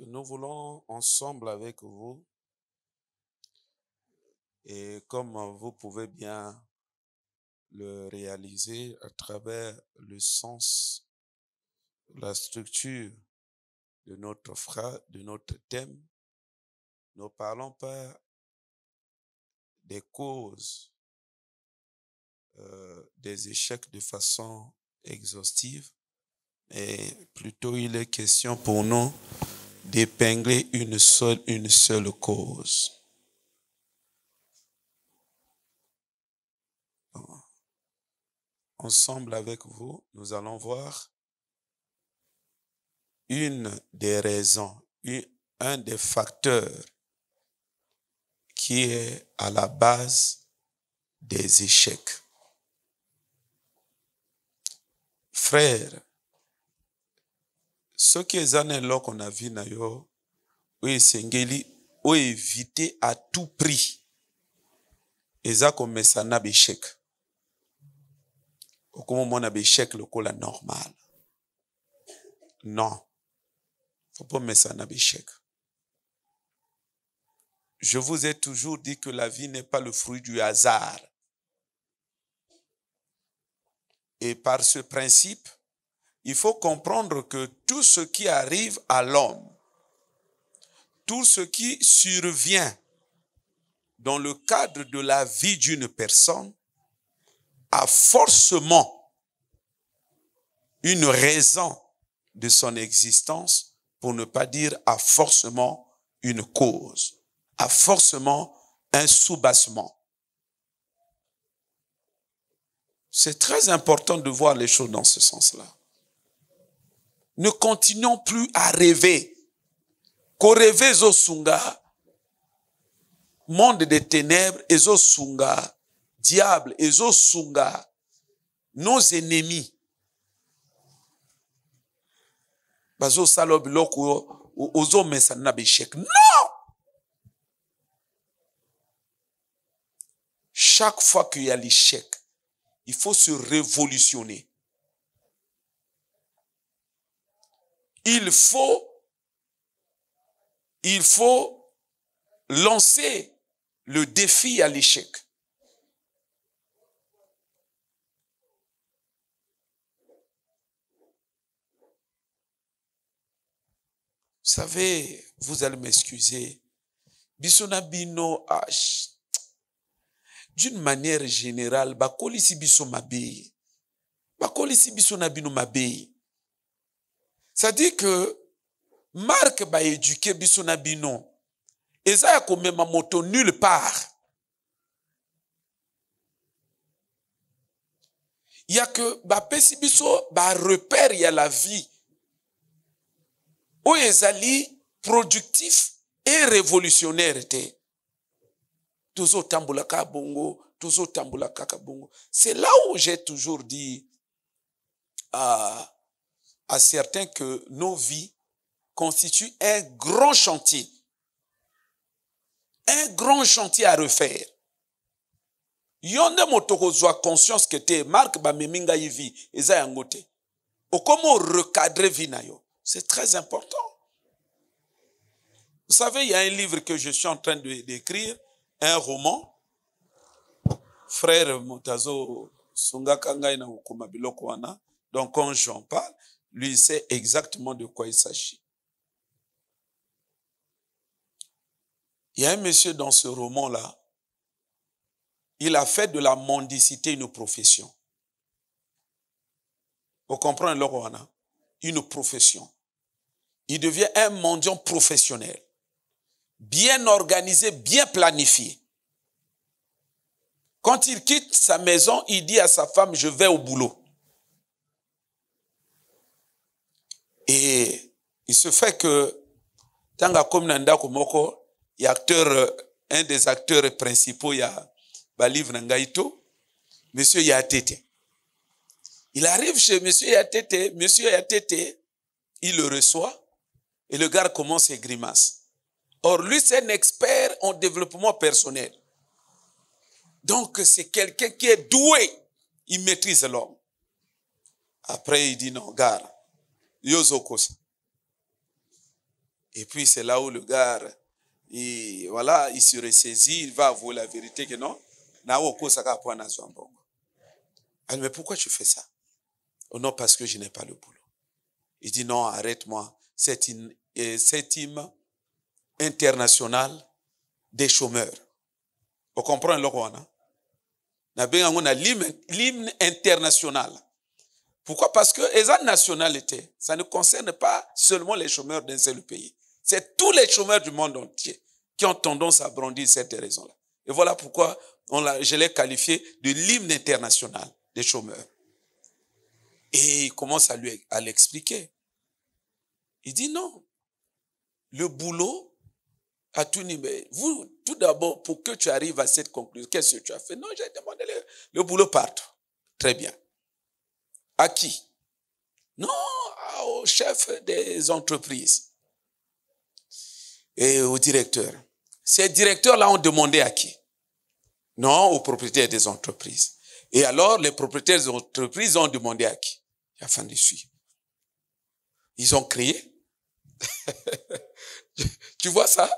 nous voulons ensemble avec vous, et comme vous pouvez bien le réaliser à travers le sens, la structure de notre phrase, de notre thème, nous parlons pas des causes des échecs de façon exhaustive, mais plutôt il est question pour nous d'épingler une seule cause. Ensemble avec vous, nous allons voir une des raisons, un des facteurs qui est à la base des échecs. Frères, ce qui est en là qu'on a vu, oui, sengeli, ou éviter à tout prix. Et ça comme ça n'a pas échec. Au comment on a échec le coup la normal. Non, faut pas mettre ça n'a pas échec. Je vous ai toujours dit que la vie n'est pas le fruit du hasard. Et par ce principe, il faut comprendre que tout ce qui arrive à l'homme, tout ce qui survient dans le cadre de la vie d'une personne a forcément une raison de son existence, pour ne pas dire a forcément une cause, a forcément un soubassement. C'est très important de voir les choses dans ce sens-là. Ne continuons plus à rêver. Qu'on rêve zo sunga, monde des ténèbres, ezo sunga, diable, ezo sunga, nos ennemis. Bazo salob loko, ozo mesana beshek. Non! Chaque fois qu'il y a l'échec, il faut se révolutionner. Il faut lancer le défi à l'échec. Vous savez, vous allez m'excuser, bisona bino d'une manière générale, bakolisi biso mabe. Bakolisi biso na bino mabe. C'est-à-dire que Marc ba éduquer biso na bino. Eza ya komema moto nulle part. Il y a que ba pesi biso ba repère ya la vie. O ezali productif et révolutionnaire te. Toujours tambulaka bongo, toujours tambulaka bongo. C'est là où j'ai toujours dit à certains que nos vies constituent un grand chantier. Un grand chantier à refaire. Yonde motoko zwa conscience que te Marc ba meminga yivi eza yangote. O comment recadrer vie na yo. C'est très important. Vous savez, il y a un livre que je suis en train d'écrire, un roman. Frère Moutazo Sungaka ngai na ukuma biloko wana. Donc quand j'en parle, lui sait exactement de quoi il s'agit. Il y a un monsieur dans ce roman-là, il a fait de la mendicité une profession. Vous comprenez le une profession. Il devient un mendiant professionnel. Bien organisé, bien planifié. Quand il quitte sa maison, il dit à sa femme, je vais au boulot. Et il se fait que, tanga comme nanda komoko, il y a un des acteurs principaux, il y a Baliv Nangaito, monsieur Yatete. Il arrive chez monsieur Yatete, il le reçoit, et le gars commence ses grimaces. Or, lui, c'est un expert en développement personnel. Donc, c'est quelqu'un qui est doué. Il maîtrise l'homme. Après, il dit non, gars, yozokosa. Et puis c'est là où le gars, voilà, il se ressaisit, il va avouer la vérité que non. Elle, mais pourquoi tu fais ça? Oh non, parce que je n'ai pas le boulot. Il dit non, arrête-moi. C'est une hymne international des chômeurs. Vous comprenez le quoi? L'hymne international. Pourquoi? Parce que les nationalités, ça ne concerne pas seulement les chômeurs d'un seul pays. C'est tous les chômeurs du monde entier qui ont tendance à brandir cette raison-là. Et voilà pourquoi je l'ai qualifié de l'hymne international des chômeurs. Et il commence à l'expliquer. Il dit non. Le boulot a tout niveau. Vous, tout d'abord, pour que tu arrives à cette conclusion, qu'est-ce que tu as fait? Non, j'ai demandé le boulot partout. Très bien. À qui? Non, au chef des entreprises et au directeur. Ces directeurs-là ont demandé à qui? Non, aux propriétaires des entreprises. Et alors, les propriétaires des entreprises ont demandé à qui? La fin du suivre. Ils ont crié. Tu vois ça?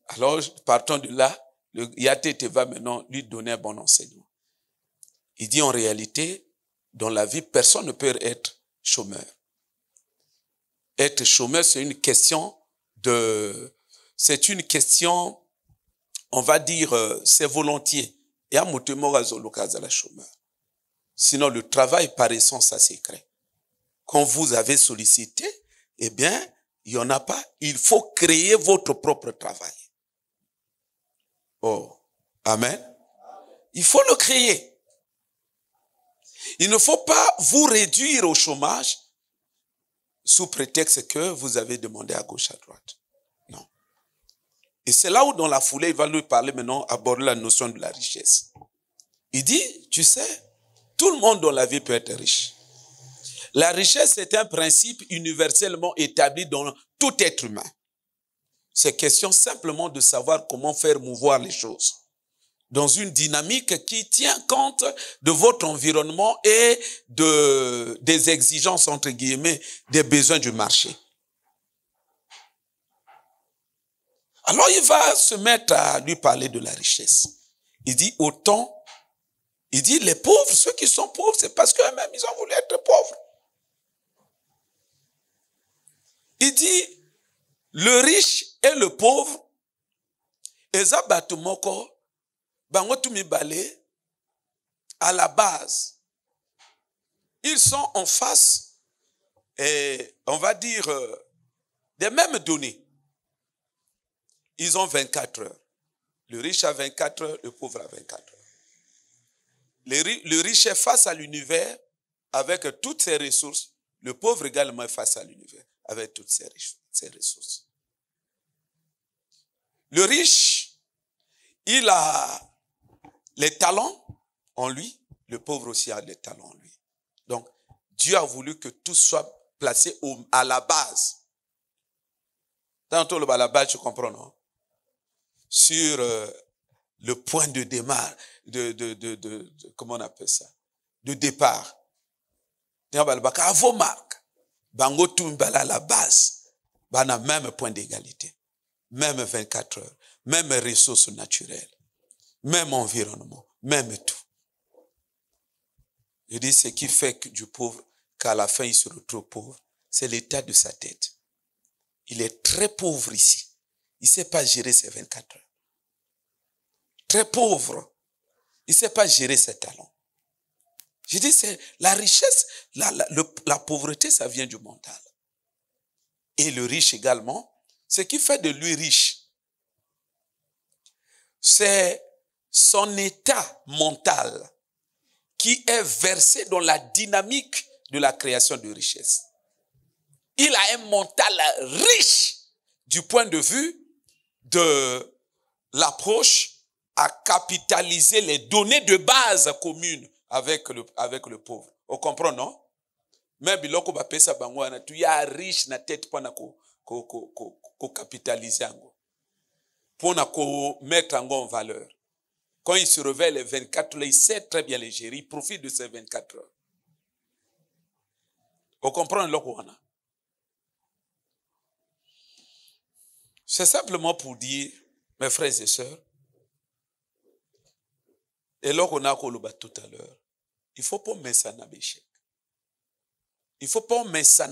Alors, partant de là, le Yatete va maintenant lui donner un bon enseignement. Il dit en réalité, dans la vie, personne ne peut être chômeur. Être chômeur, c'est une question, on va dire, c'est volontiers. Et à la chômeur. Sinon, le travail par essence, ça s'écrit. Quand vous avez sollicité, eh bien, il n'y en a pas. Il faut créer votre propre travail. Oh, amen. Il faut le créer. Il ne faut pas vous réduire au chômage sous prétexte que vous avez demandé à gauche, à droite. Non. Et c'est là où, dans la foulée, il va lui parler maintenant, aborder la notion de la richesse. Il dit, tu sais, tout le monde dans la vie peut être riche. La richesse est un principe universellement établi dans tout être humain. C'est question simplement de savoir comment faire mouvoir les choses dans une dynamique qui tient compte de votre environnement et des exigences, entre guillemets, des besoins du marché. Alors il va se mettre à lui parler de la richesse. Il dit les pauvres, ceux qui sont pauvres, c'est parce qu'eux-mêmes, ils ont voulu être pauvres. Il dit, le riche et le pauvre, à la base, ils sont en face, on va dire, des mêmes données. Ils ont 24 heures. Le riche a 24 heures, le pauvre a 24 heures. Le riche est face à l'univers avec toutes ses ressources. Le pauvre également est face à l'univers avec toutes ses ressources. Le riche, il a les talents en lui. Le pauvre aussi a les talents en lui. Donc, Dieu a voulu que tout soit placé à la base. Tantôt, à la base, tu comprends, non? Sur le point de démarre, comment on appelle ça? De départ. À vos marques. Bango Tumbala à la base. Bana même point d'égalité. Même 24 heures. Même ressources naturelles. Même environnement. Même tout. Je dis, ce qui fait que du pauvre, qu'à la fin il se retrouve pauvre, c'est l'état de sa tête. Il est très pauvre ici. Il ne sait pas gérer ses 24 heures. Très pauvre. Il ne sait pas gérer ses talents. Je dis, c'est la richesse, la pauvreté, ça vient du mental. Et le riche également, ce qui fait de lui riche, c'est son état mental qui est versé dans la dynamique de la création de richesse. Il a un mental riche du point de vue de l'approche à capitaliser les données de base communes avec le pauvre. On comprend, non? Même biloko ba pesa bangwana tu ya riche na tête pour na ko capitaliser ango. Pour na ko mettre en valeur. Quand il se réveille les 24 heures, il sait très bien les gérer, il profite de ces 24 heures. On comprend le wana. C'est simplement pour dire, mes frères et sœurs, et là qu'on a tout à l'heure, il ne faut pas mettre ça dans l'échec. Il ne faut pas mettre ça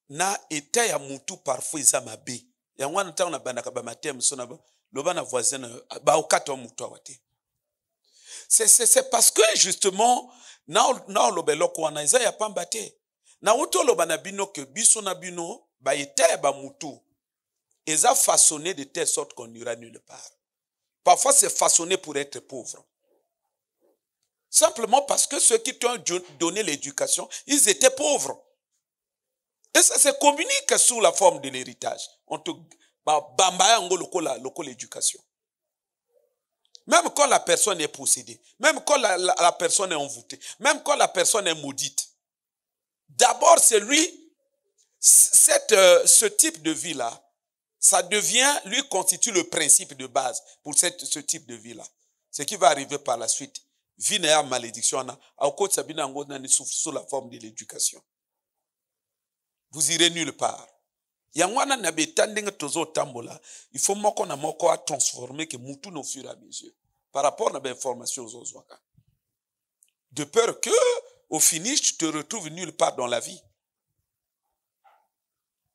na état ya mutu parfois isa mabe. Ya wana ta na bana ka ba matem so na loba na voisin ba okata mutu awate. C'est parce que justement na lobelo ko wana isa ya pamba te. Na uto loba na bino que biso na bino ba état ba mutu eza façonné de telle sorte qu'on n'ira nulle part. Parfois c'est façonné pour être pauvre. Simplement parce que ceux qui t'ont donné l'éducation, ils étaient pauvres. Et ça se communique sous la forme de l'héritage. On te bambaya ngo l'éducation. Même quand la personne est possédée, même quand la personne est envoûtée, même quand la personne est maudite. D'abord, c'est lui, ce type de vie-là, ça devient, lui constitue le principe de base pour ce type de vie-là. Ce qui va arriver par la suite. Vie n'a malédiction, sous la forme de l'éducation. Vous irez nulle part. Yangwana na betandinga tozo tambola, il faut moko na moko a transformer que mutu no fur et à mesure par rapport à l'information aux autres. De peur que au finish tu te retrouves nulle part dans la vie.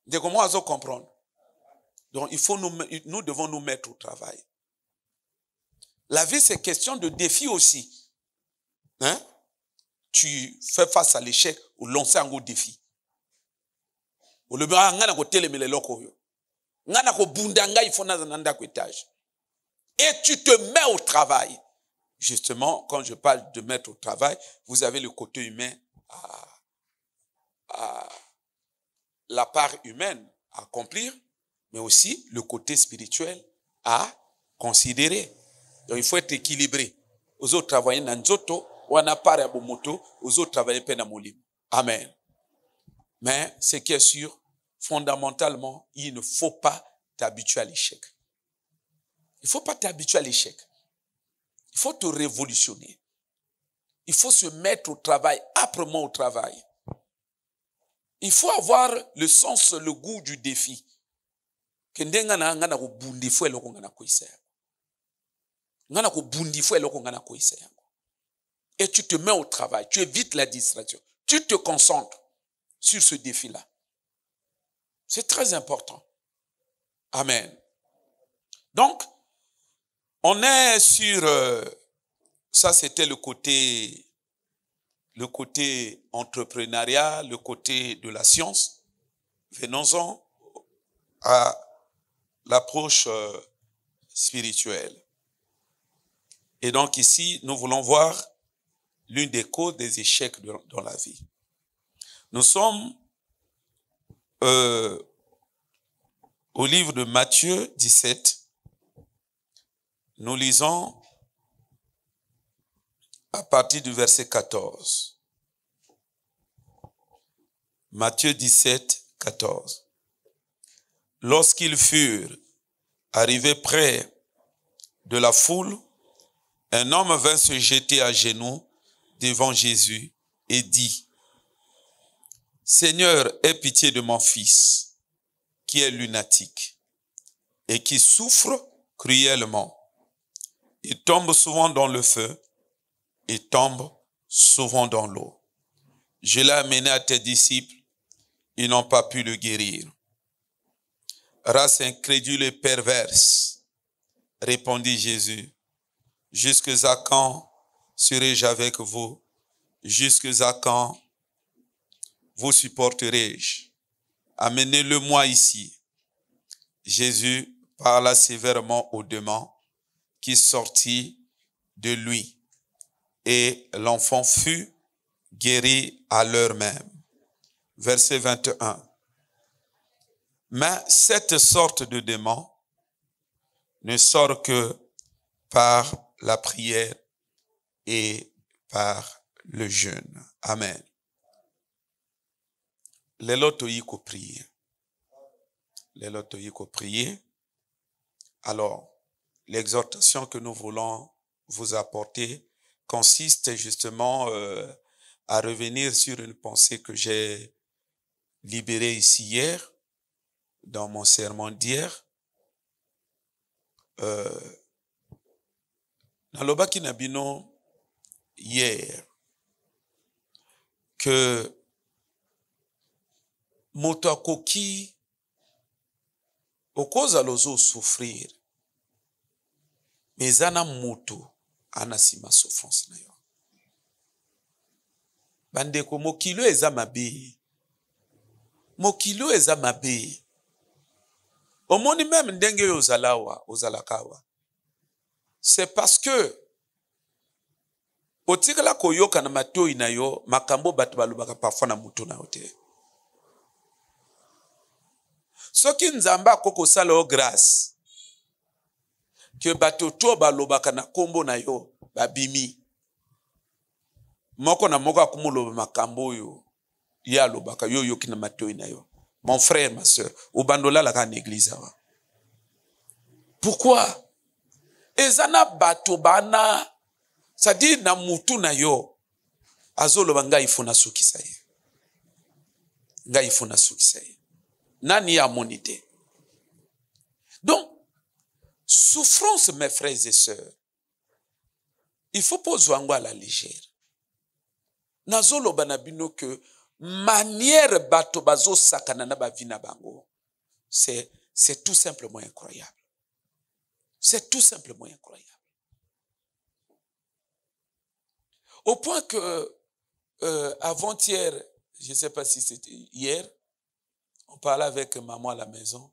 De comment on comprendre. Donc il faut nous devons nous mettre au travail. La vie c'est question de défi aussi. Hein? Tu fais face à l'échec ou lancer un gros défi. Et tu te mets au travail. Justement, quand je parle de mettre au travail, vous avez le côté humain, la part humaine à accomplir, mais aussi le côté spirituel à considérer. Donc il faut être équilibré. Aux autres travailler dans nzoto, ou en appareil à moto, aux autres travailler peine molim. Amen. Mais ce qui est sûr, fondamentalement, il ne faut pas t'habituer à l'échec. Il ne faut pas t'habituer à l'échec. Il faut te révolutionner. Il faut se mettre au travail, âprement au travail. Il faut avoir le sens, le goût du défi. Et tu te mets au travail, tu évites la distraction, tu te concentres sur ce défi-là. C'est très important. Amen. Donc, on est sur, ça c'était le côté entrepreneuriat, le côté de la science. Venons-en à l'approche spirituelle. Et donc ici, nous voulons voir l'une des causes des échecs dans la vie. Nous sommes au livre de Matthieu 17. Nous lisons à partir du verset 14. Matthieu 17, 14. Lorsqu'ils furent arrivés près de la foule, un homme vint se jeter à genoux devant Jésus et dit, « Seigneur, aie pitié de mon fils, qui est lunatique et qui souffre cruellement. Il tombe souvent dans le feu et tombe souvent dans l'eau. Je l'ai amené à tes disciples, ils n'ont pas pu le guérir. » « Race incrédule et perverse, répondit Jésus, jusqu'à quand serai-je avec vous? Jusqu'à quand vous supporterai-je? Amenez-le-moi ici. Jésus parla sévèrement au démon qui sortit de lui, et l'enfant fut guéri à l'heure même. Verset 21. Mais cette sorte de démon ne sort que par la prière et par le jeûne. Amen. Lelo toyiko prier. Lelo toyiko prier. Alors, l'exhortation que nous voulons vous apporter consiste justement à revenir sur une pensée que j'ai libérée ici hier, dans mon sermon d'hier, nalobaki na bino hier que moto akoki okozala ozo souffrir mais eza na moto ana nsima souffrance na yo. Bandeko, mokilo eza mabe. Mokilo eza mabe. Omoni même ndenge yo ozalawa, ozalakawa. C'est parce que otikala koyoka na matoi na yo, makambo bato balobaka parfois na mutu na yo te. Soki nzamba akoko sala o grâce, que bato to balobaka na kombo na yo, babimi. Moko na moko akumuloba makambo yo, ya lobaka yo yoki na matoi na yo. Mon frère, ma soeur, obandola la grande église awa. Pourquoi? Ezana bato bana, c'est-à-dire na mutu na yo, azolo banga ifuna sukisa ye. Nga ifuna sukisa ye. Nani ya monite. Donc, souffrance, mes frères et sœurs, il faut pas jouer à la légère. Nazolo banabino que manière bato bazo sakana na bavina bango, c'est tout simplement incroyable. C'est tout simplement incroyable. Au point que avant-hier, je ne sais pas si c'était hier, on parlait avec maman à la maison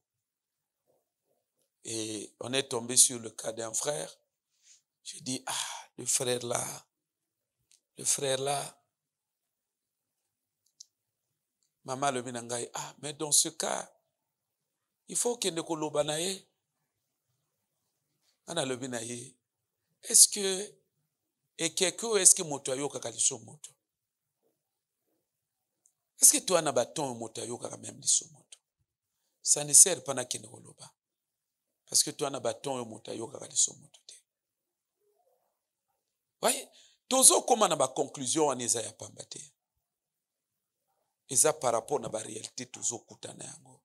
et on est tombé sur le cas d'un frère. J'ai dit, le frère là, maman le binangai, mais dans ce cas, il faut qu'il ne kolobanaye. Ana le binaye. Est-ce que, et quelque, est-ce que moto ayo kakaliso moto? Est-ce que toi na baton moto ayo kakamem liso moto? Ça ne sert pas na kene koloba. Parce que toi na baton moto ayo kakaliso moto te. Voyez, tozo koma na ba conclusion aneza ya pamba te. Eza par rapport na ba réalité tozo kutana yango.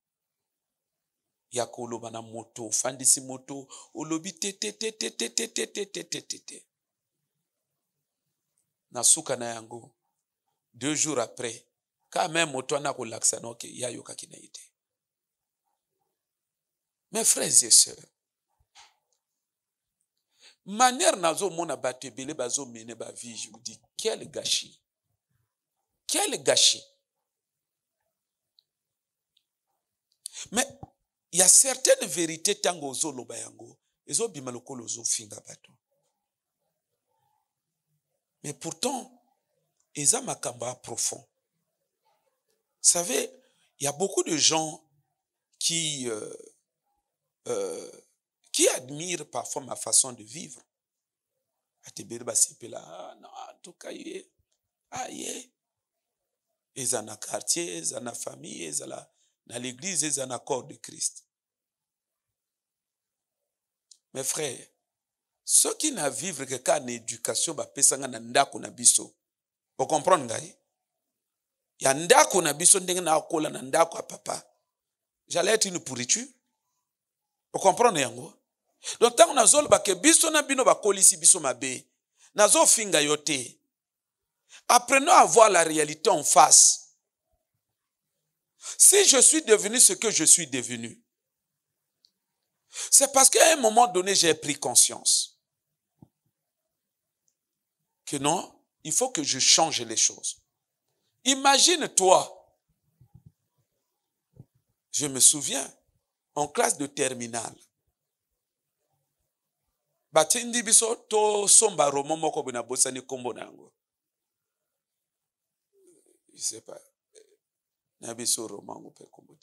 Ya koloba na moto, fandisi moto, olobi te. Na suka na yango, 2 jours après, quand même moto na kolaksa no ke ya yoka kina ite. Mes frères et sœurs, manière nazo mona bato ebele bazo mene ba vie, je vous dis, quel gâchis. Quel gâchis. Mais il y a certaines vérités tango zo loba yango, ezo bimalokolo zo finga bato. Mais pourtant, eza makamba profond. Vous savez, il y a beaucoup de gens qui admirent parfois ma façon de vivre. Atebele basepela, non, en tout cas, eza na quartier, eza na famille, eza na l'église, eza na corps de Christ. Mes frères, ceux qui na vivre que quand l'éducation ba pesanga na ndako na biso, vous comprenez ngai? Ya ndako na biso ndenge na akola na ndako a papa. J'allais être une pourriture. Vous comprenez yango? Donc tant na zolo ba ke biso na bino ba kolisi biso mabe. Na zo finga yote. Apprenons à voir la réalité en face. Si je suis devenu ce que je suis devenu, c'est parce qu'à un moment donné, j'ai pris conscience que non, il faut que je change les choses. Imagine-toi, je me souviens, en classe de terminale, batindi biso to somba roman moko bina bosani kombo nango. Je sais pas. Nabiso roman ou peut kombo.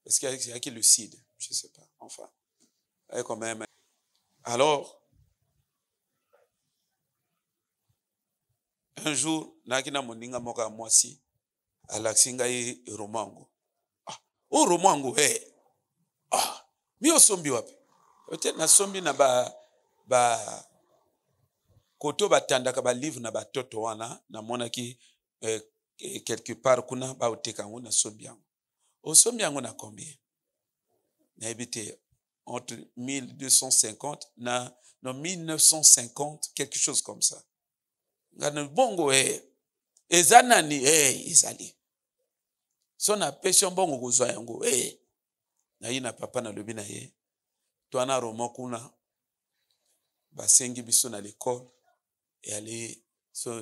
Est-ce qu'il y a qui lucide? Je sais pas. Enfin, quand même. Alors, un jour, nakina moninga moka mwasi, alaksinga yi romango. Oh romango, mi osombi wapi? Peut-être na sombi na ba koto batandaka ba livre na ba toto wana, na monaki quelque part kuna ba oteka ngo na sombi yango. Osombi yango na combien? Na ebite entre 1250 na 1950, quelque chose comme ça. Ngana bongo ezanani ezali. So na pesho mbongo kuzwa yango na ina papa na lobi na ye. Toana roman kuna basengi biso na l'école et aller so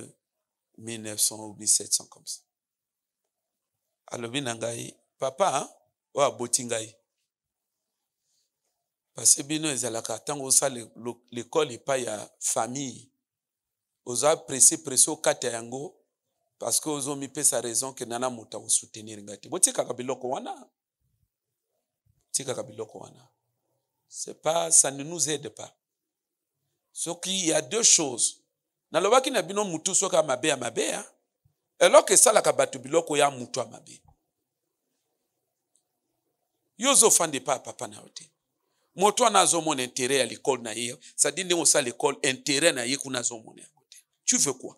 1900 ou 1700 comme ça. Alobi na ngai papa wa boti ngai. Parce que bino ezalaka tango sa l'école et pas ya famille. Oza pressé au kata yango parce que ozo mi pesa raison que nana muta o soutenir ngati. Botika kabiloko wana. Tika kabiloko wana. C'est pas, ça ne nous aide pas. Ce qui y a deux choses. Na lobaki na bino mutu soka mabe ya mabe ya. Alors que ça la kabatu biloko ya mutu mabe. Yozo fande pa papa na ote. Moto anazo mon intérêt à l'école na ye. Ça dit on ça l'école intérêt na ye kuna zo mon. Tu veux quoi?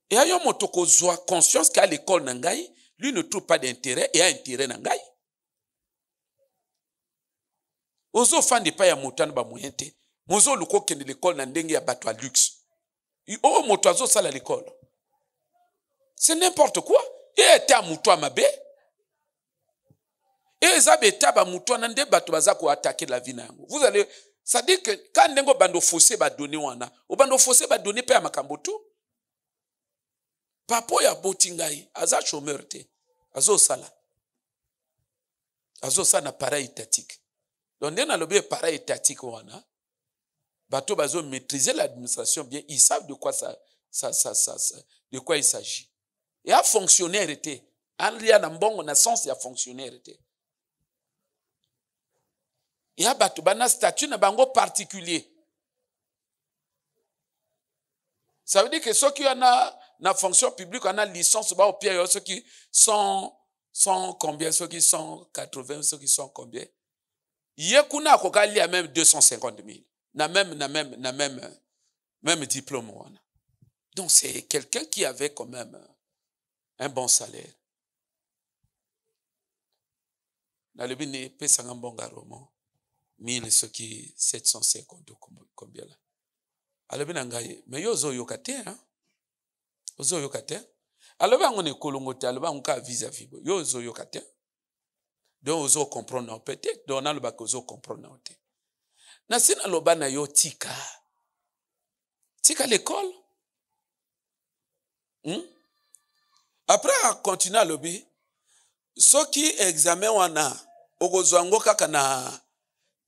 Et à yon moto ko zoa conscience qu'à l'école nangai, lui ne trouve pas d'intérêt et a intérêt nangai. Ozo fan de pa ya motane ba moyente. Mozo luko kende l'école na ndenge ya bato à luxe. Oh moto azo sala l'école. C'est n'importe quoi. Et était à moutoua mabe. Et zabe taba moutoua nande bato baza ko attaquer la vie na yango. Vous allez, ça dit que quand nengo bando fossé ba donner wana, o bando fossé ba donner pe ya makambo tu. Papo ya botingai, aza chômeur te. Azo sala. Azo sala na pareil étatique. Donc dès na lobé pareil étatique wana, bato bazo maîtriser l'administration bien, ils savent de quoi de quoi il s'agit. Et à fonctionnaire était, il y a un bon sens il y a fonctionnaire était. Il y a bato bana statut na bango particulier. Ça veut dire que ceux qui ont na fonction publique, on a licence ba au pire, ceux qui sont combien, ceux qui sont 80, ceux qui sont combien. Yekuna kokali a même 250 000. Na même diplôme. Donc c'est quelqu'un qui avait quand même un bon salaire. Na le bine pesanga mbonga roman 1000 ce qui 750 combien là. Alors bien ngai mais yozo yokate hein. Ozo yokate. Alors ben on est kolongote alors ben on ka vis-à-vis. Yozo yokate. Donc ozo comprendre peut-être donc on a le bac ozo comprendre. Na sina loba na yo tika. Tika l'école. Après à continuer à lobby. Ce qui examen wana okozwango kaka na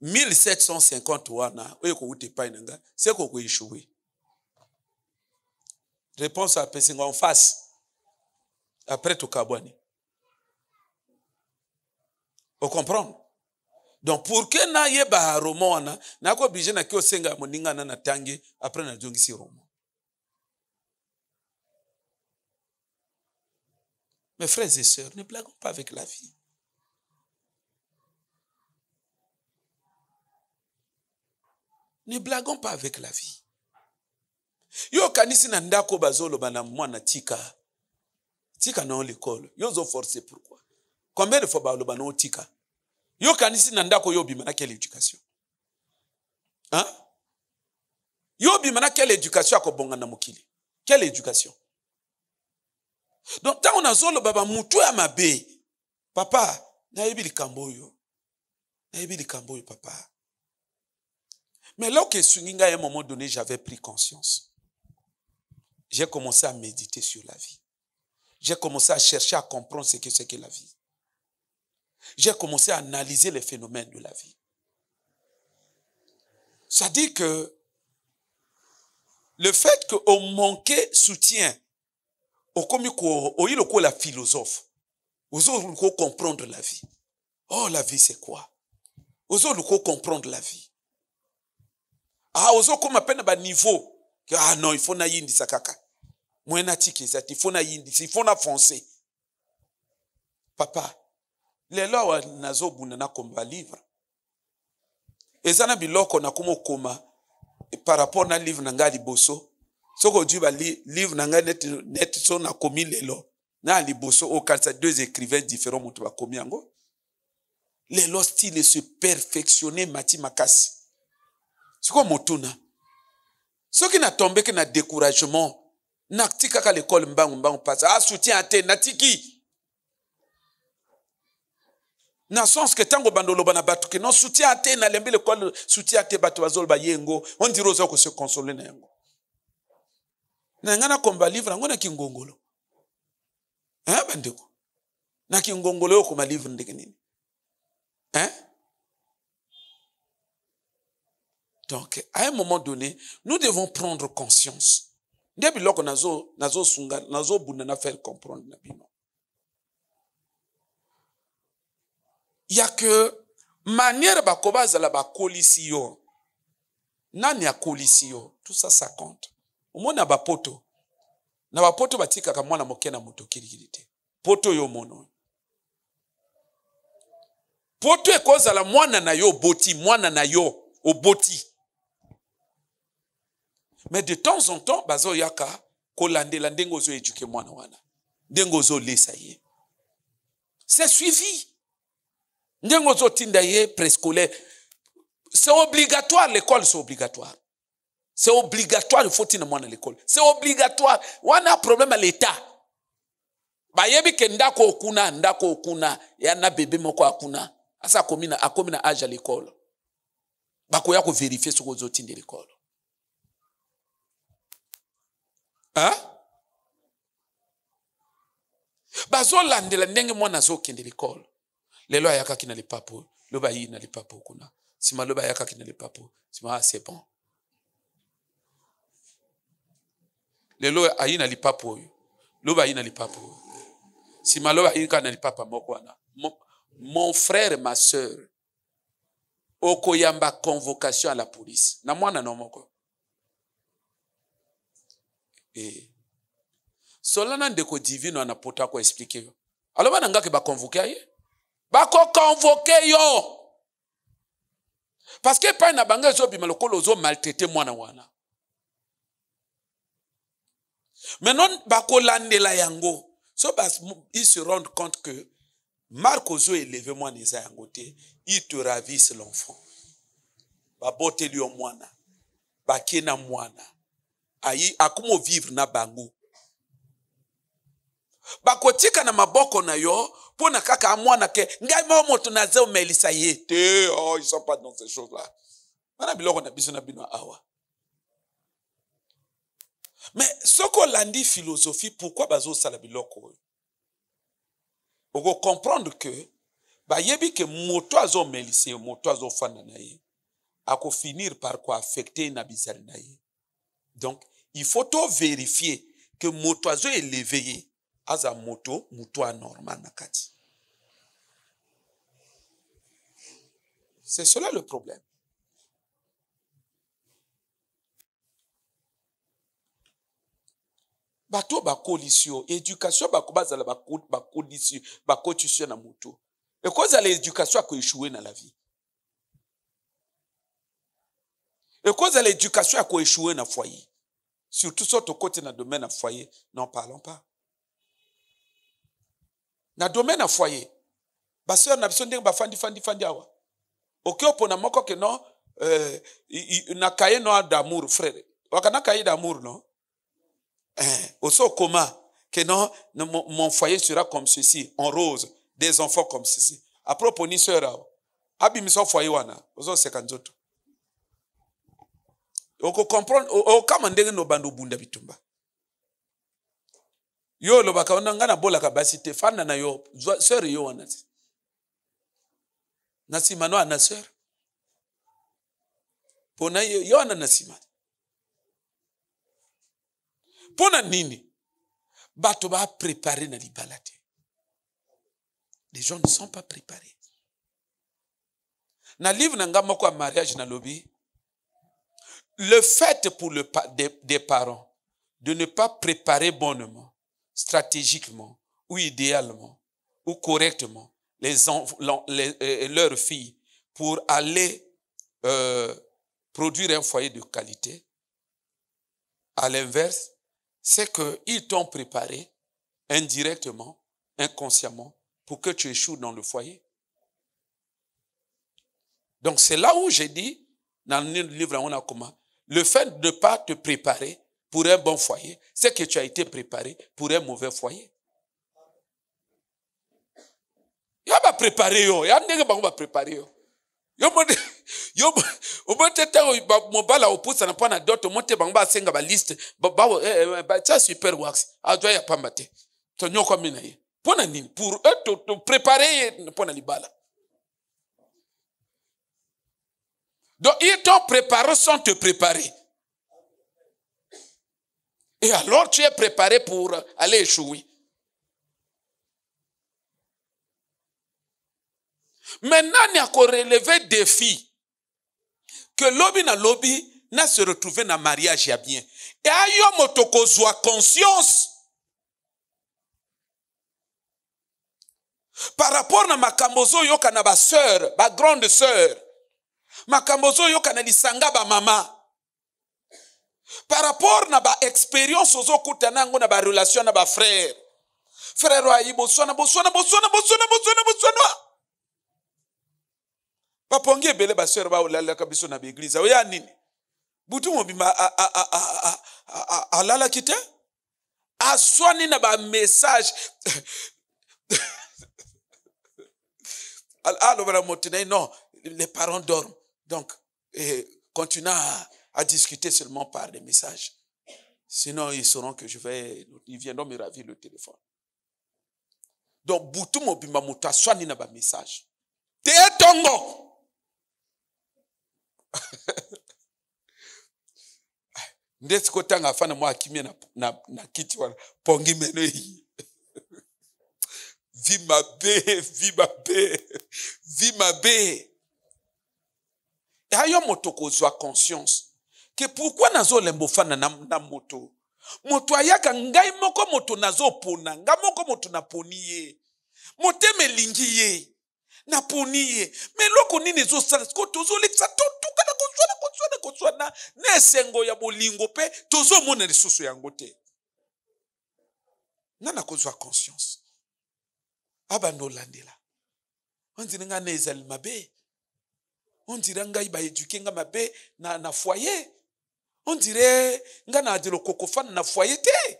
1750 wana oyeko ute pa inanga c'est ko échouer. Réponse à pesinga en face. Après tout kabwani. Vous comprenez? Donc pour que na yeba roman wana na ko obligé na ki osenga moninga na tangi après na jongisi roman. Mes frères et sœurs, ne blaguons pas avec la vie. Ne blaguons pas avec la vie. Yo kanisi na ndako bazolo bana mwana tika. Tika na l'école. Yo zo forcé pourquoi? Combien de fois bazolo bana tika? Yo kanisi na ndako yo bimana quelle éducation? Hein? Yo bimana quelle éducation akobonga na mokili? Quelle éducation? Donc, tant on a zolo baba mutu ya mabe. Papa, na yebi likambo yo. Na yebi likambo yo, papa. Mais là que Sunginga, à un moment donné, j'avais pris conscience. J'ai commencé à méditer sur la vie. J'ai commencé à chercher à comprendre ce que c'est que la vie. J'ai commencé à analyser les phénomènes de la vie. Ça dit que le fait qu'on manquait soutien, au la philosophe, aux comprendre la vie. Oh, la vie c'est quoi? Aux comprendre la vie. Ah, aux comme à peine bas niveau. Ah non, il faut na yindi sakaka. Moi na tiki il faut na yindi, il faut na foncer. Papa, les lois nazo bunana komba livre. Ezana biloko na komo koma par rapport na livre na ngali boso. Soko du ba livre nanga net so na komi lelo na liboso o kalsa deux écrivains différents mutu ba komi yango Les style se perfectionner mati makasi. C'est quoi motuna? Ce qui n'a tombé que na découragement, na tika ka l'école mbang passe. Ah soutien à te natiki. Na sens que tango bandolo bana batu que non soutien à te na lembi l'école soutien à te batu bazol ba yengo, on dirait aux autres que se consoler na yengo. Na ngana komba livre ngona kingongolo. Hein bandeko? Na kingongolo yo koma livre ndeke nini? Hein? Donc, à un moment donné, nous devons prendre conscience. Depuis lors que nazo sunga, nazo bunana faire comprendre nabino. Il y a que manière bakoba zala ba kolisio. Nani ya kolisio? Tout ça, ça compte. Au moins na ba poto. Na ba poto batika ka mwana moke na moto kirikirite. Poto yo mono. Poto ekoza la mwana na yo boti, mwana na yo oboti. Mais de temps en temps, bazo yaka kolande la ndengo zo éduquer mwana wana. Ndengo zo lesa ye. C'est suivi. Ndengo zo tinda ye préscolaire. C'est obligatoire, l'école c'est obligatoire. C'est obligatoire, il faut tinda mwana l'école. C'est obligatoire. Wana problème à l'état. Ba yebi ke ndako okuna, ya na bébé moko akuna. Asa akomina âge à l'école. Bako ya ko vérifier ce que zo tinda l'école. Hein? Bazo landela ndenge mwana zo kende l'école. Lelo ayaka kina le papo, loba yi na le papo kuna. Sima loba ayaka kina le papo, sima c'est bon. Lelo ayi na le papo, loba yi na le papo. Sima loba yi na le papa moko wana. Mon frère et ma sœur okoyamba convocation à la police. Na mwana no moko. Solana ndeko divino anapota ko expliquer yo. Alors bana ngaki ba convoquer ye. Ba ko convoquer yo. Parce que pa na banga zo bima lokolo zo maltraiter mwana wana. Maintenant ba ko landela yango. So bas ils se rendent compte que Marc ozo élevé mwana eza yango te, il te ravisse l'enfant. Ba bote lui mwana. Ba kena mwana. Ayi akumo vivre na bango. Bakotika na maboko na yo pona kaka amwana ke ngai mo moto na zeo melisa ye te. Oh, ils sont pas dans ces choses là. Mana biloko na biso na bino awa. Mais soko landi philosophie pourquoi bazo sala biloko? Oko comprendre que ba yebi ke moto azo melisa moto azo fana na ye ako finir par quoi affecter na bizarre na ye. Donc il faut tout vérifier que moto azo élevé aza moto anormal nakati. C'est cela le problème. Bato ba coalition, éducation ba kobaza la ba coalition, ba coalition na moto. Et cause à l'éducation a échoué dans la vie. Et cause à l'éducation a échoué dans le foyer. Surtout sur ton côté dans le domaine à foyer, n'en parlons pas. Dans le domaine à foyer, ba sœur na biso ndenge ba fandi awa. Ok opona moko ke non na kaye no d'amour frère. Wakana kaye d'amour non? Oso comment que non mon foyer sera comme ceci en rose, des enfants comme ceci. À propos ni sœur awa. Abi miso foyer wana, oso sekanzoto. Oko comprendre o kama ndenge no bando bunda bitumba. Yo lo baka ona ngana bola kabasi te fana na yo sœur yo wana. Nasima no ana sœur. Pona yo ana nasima. Pona nini? Bato ba préparer na libalate. Les gens ne sont pas préparés. Na livre na ngama kwa mariage na lobby. Le fait pour des parents de ne pas préparer bonnement, stratégiquement, ou idéalement, ou correctement leurs filles pour aller produire un foyer de qualité, à l'inverse, c'est qu'ils t'ont préparé indirectement, inconsciemment, pour que tu échoues dans le foyer. Donc c'est là où j'ai dit, dans le livre, on a comment? Le fait de ne pas te préparer pour un bon foyer, c'est que tu as été préparé pour un mauvais foyer. Il va préparer, il y a des gens qui vont préparer. Ça super wax. Pour eux te préparer pour l'ibala. Donc ils t'ont préparé sans te préparer. Et alors tu es préparé pour aller échouer. Maintenant, il y a qu'on relever défi. Que lobby na lobby n'a se retrouvé dans le mariage ya bien. Et ayo motoko zwa conscience. Par rapport à makambozo yoka na ba sœur, ba grande sœur. Makambozo yoka na lisanga ba mama. Par rapport na ba expérience ozo kutanango na ba relation na ba frère. Frère wa iboswana. Papongi bele ba sœur ba olala kabiso na l'église. Oya nini? Butu mo bima alala kite? Aswani na ba message. Non, les parents dorment. Donc, continue à discuter seulement par des messages. Sinon, ils sauront que ils viendront me ravir le téléphone. Donc, butu mo bima muta swani na ba message. Te tongo. Ndesi tanga fana mwa kimia na kiti wala pongi meno hii. Vie ma bé. Et ayo motoko zwa conscience que pourquoi nazo lembo fana na moto. Moto ayaka ngai moko moto nazo pona, nga moko moto na poniye. Moteme lingiye. Na poniye. Mais loko nini zo sala ko tozo leksa totuka na kotswana nesengo ya bolingo pe tozo mona lisusu yango te. Nana kozwa conscience. Abando landela. On dirait nga na ezali mabe. On dirait nga iba éduquer nga mabe na foyer. On dirait nga na adelo kokofana na foyer te.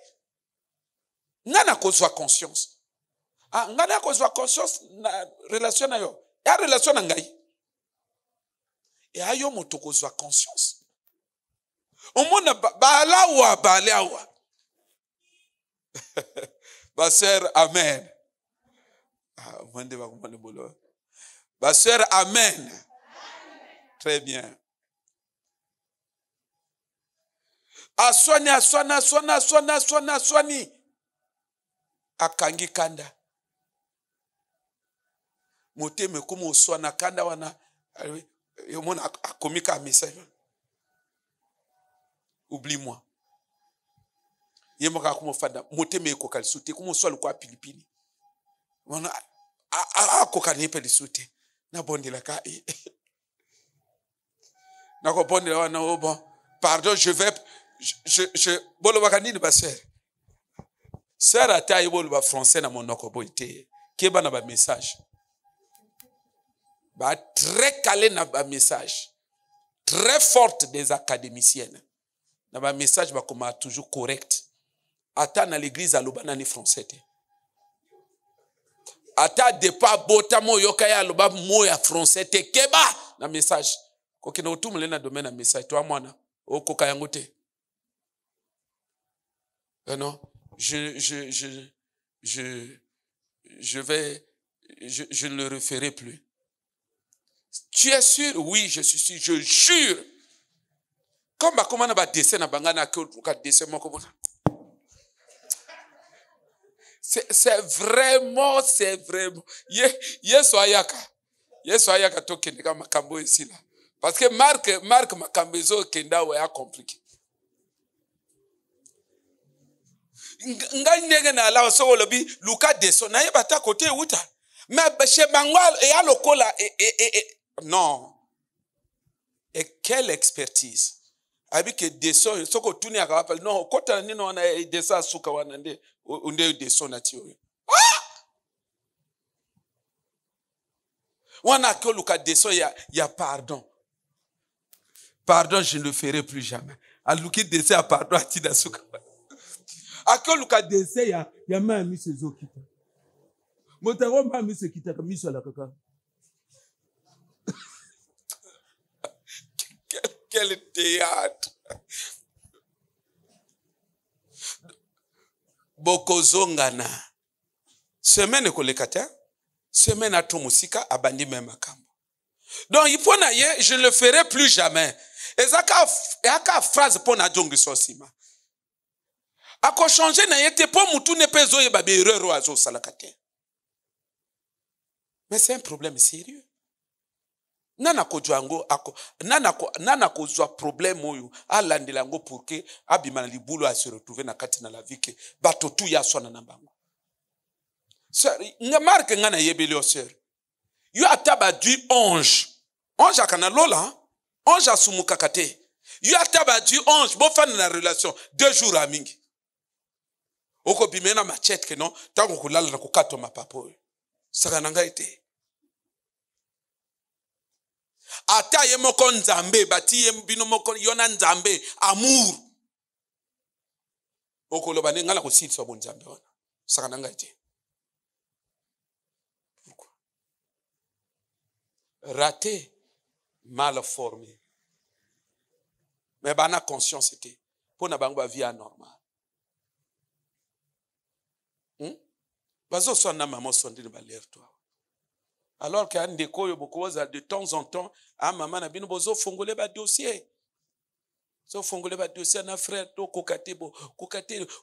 Nga na kozwa conscience. Nga na kozwa conscience na relation na yo. Ya relation na ngai. Et ayo moto kozwa conscience. Omona balawa. Ba sœur, amen. Ma sœur, amen. Très bien. Aswani. Akangi kanda. Moteme kumo oswana kanda wana. Yomona akomika message. Oublie-moi. Yemoka kumo fada. Moteme ekokali sute. Kumo oswa lukwa pilipili. Wana akokani pe lisute. Na bondi la ka. Na ko bondi la wana bon. Pardon, je bolo bakani ni ba sœur. Sœur ata yebolo ba français na monoko boité. Keba na ba message. Ba très calé na ba message. Très forte des académiciennes. Na ba message ba koma toujours correct. Ata na l'église a lobana ni français te. Ata depa botamo yokaya loba moya français te keba na message. Koki na utumule na domaine na message to amwana okoka yango te. Non, je ne le referai plus. Tu es sûr? Oui, je suis sûr, je jure. Comme comment on va dessin na bangana ka dessin moko bona. C'est vraiment. Yesu ayaka to kendeka makambo ici là. Parce que Marc makambo ezo kenda wa compliqué. Nga ndenge na ala so lobi Luka deso na yeba ta côté uta. Mais chez Mangwal et à lokola non. Et quelle expertise. Abi que deso soko tuni akapal non kota nino na desa suka wana nde deso na tiyo. On a que le descend, il y a pardon. Pardon, je ne le ferai plus jamais. A luki descend à pardon à Tidasuka. A que le descend, il y a même mis ses eaux qui t'ont. Motaro m'a mis ce qui t'a mis sur la caca. Quel théâtre. Bokozongana. Semaine kolekata. Semaine à Tomusika, abandi même makambo. Donc, il faut naïe, je ne le ferai plus jamais. Et ça, phrase pour na jongi sosima. Ako changer naïe, te po mutu ne pezo ye babi erreur oazo salakate. Mais c'est un problème sérieux. Nana kojuango ako nana kozwa problème oyo alandelango pour que abimana libulo a se retrouver na kati na la vie que bato tu ya sona na bango. Sœur, nga marque ngana yebeli o sœur. Yo ataba du ange. Ange akana lola, ange asumuka kate. Yo ataba du ange bo fan na relation 2 jours a mingi. Oko bimena machette que non, tango kulala na kukato mapapo. Saka nanga ite. Ata ye moko nzambe bati ye bino moko yona nzambe amour okoloba ne ngala ko sili so bon nzambe ona saka nanga ite. Pourquoi? Raté, mal formé, mais bana conscience c'était pour na bango ba vie anormal. Bazo so na maman so ndine ba lève toi. Alors qu'il y a un déco, de temps en temps, à maman na bino bozo fongole ba dossier. So fongole ba dossier na frère to kokate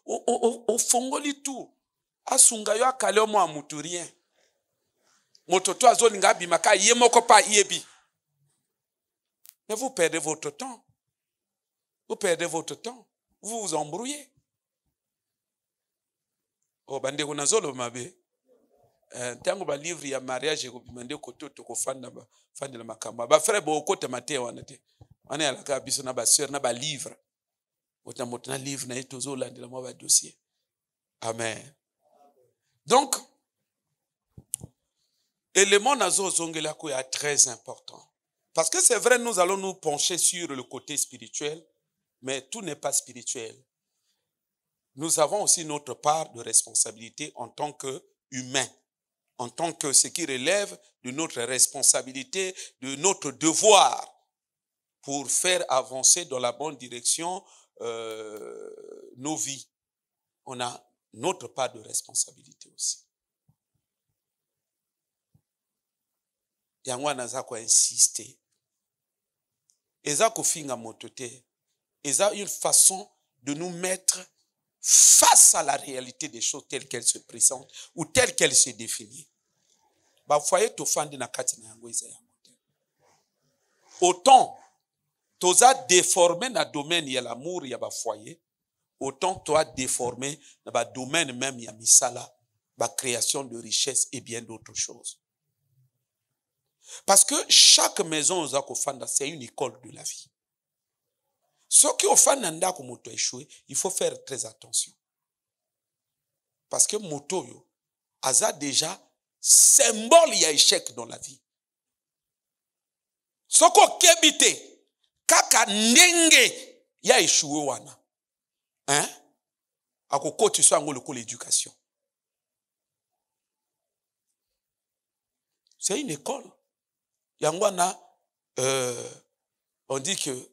o fongoli tout. Asunga yo akale mo amutu rien. Mototo azolinga bimaka yemoko pa yebi. Mais vous perdez votre temps. Vous perdez votre temps. Vous vous embrouillez. Oh bande ko nazolo mabe. Tango ba livre ya mariage ko bimande ko toto ko fanda la makamba ba frère bo ko temate wana te wana ya la biso na ba sœur na ba livre otamoto na livre na etozo landela mo ba dossier. Amen. Donc élément nazo zongela ko ya très important parce que c'est vrai nous allons nous pencher sur le côté spirituel mais tout n'est pas spirituel. Nous avons aussi notre part de responsabilité en tant que humains. En tant que ce qui relève de notre responsabilité, de notre devoir pour faire avancer dans la bonne direction nos vies. On a notre part de responsabilité aussi. Yango naza ko insister. Eza ko finga motote. Eza une façon de nous mettre face à la réalité des choses telles qu'elles se présentent ou telles qu'elles se définissent. Ba foyer to fandi na kati na yango eza yango. Autant toza déformé na domaine ya l'amour ya ba foyer, autant toi déformé na ba domaine même ya misala, ba création de richesse et bien d'autres choses. Parce que chaque maison oza ko fanda c'est une école de la vie. Ce qui au fananda ko moto échoué, il faut faire très attention. Parce que moto yo aza déjà symbole ya échec dans la vie. Soko kebite kaka ndenge ya échoué wana. Hein? Akoko tu sois ngolo ko l'éducation. C'est une école. Yangwana on dit que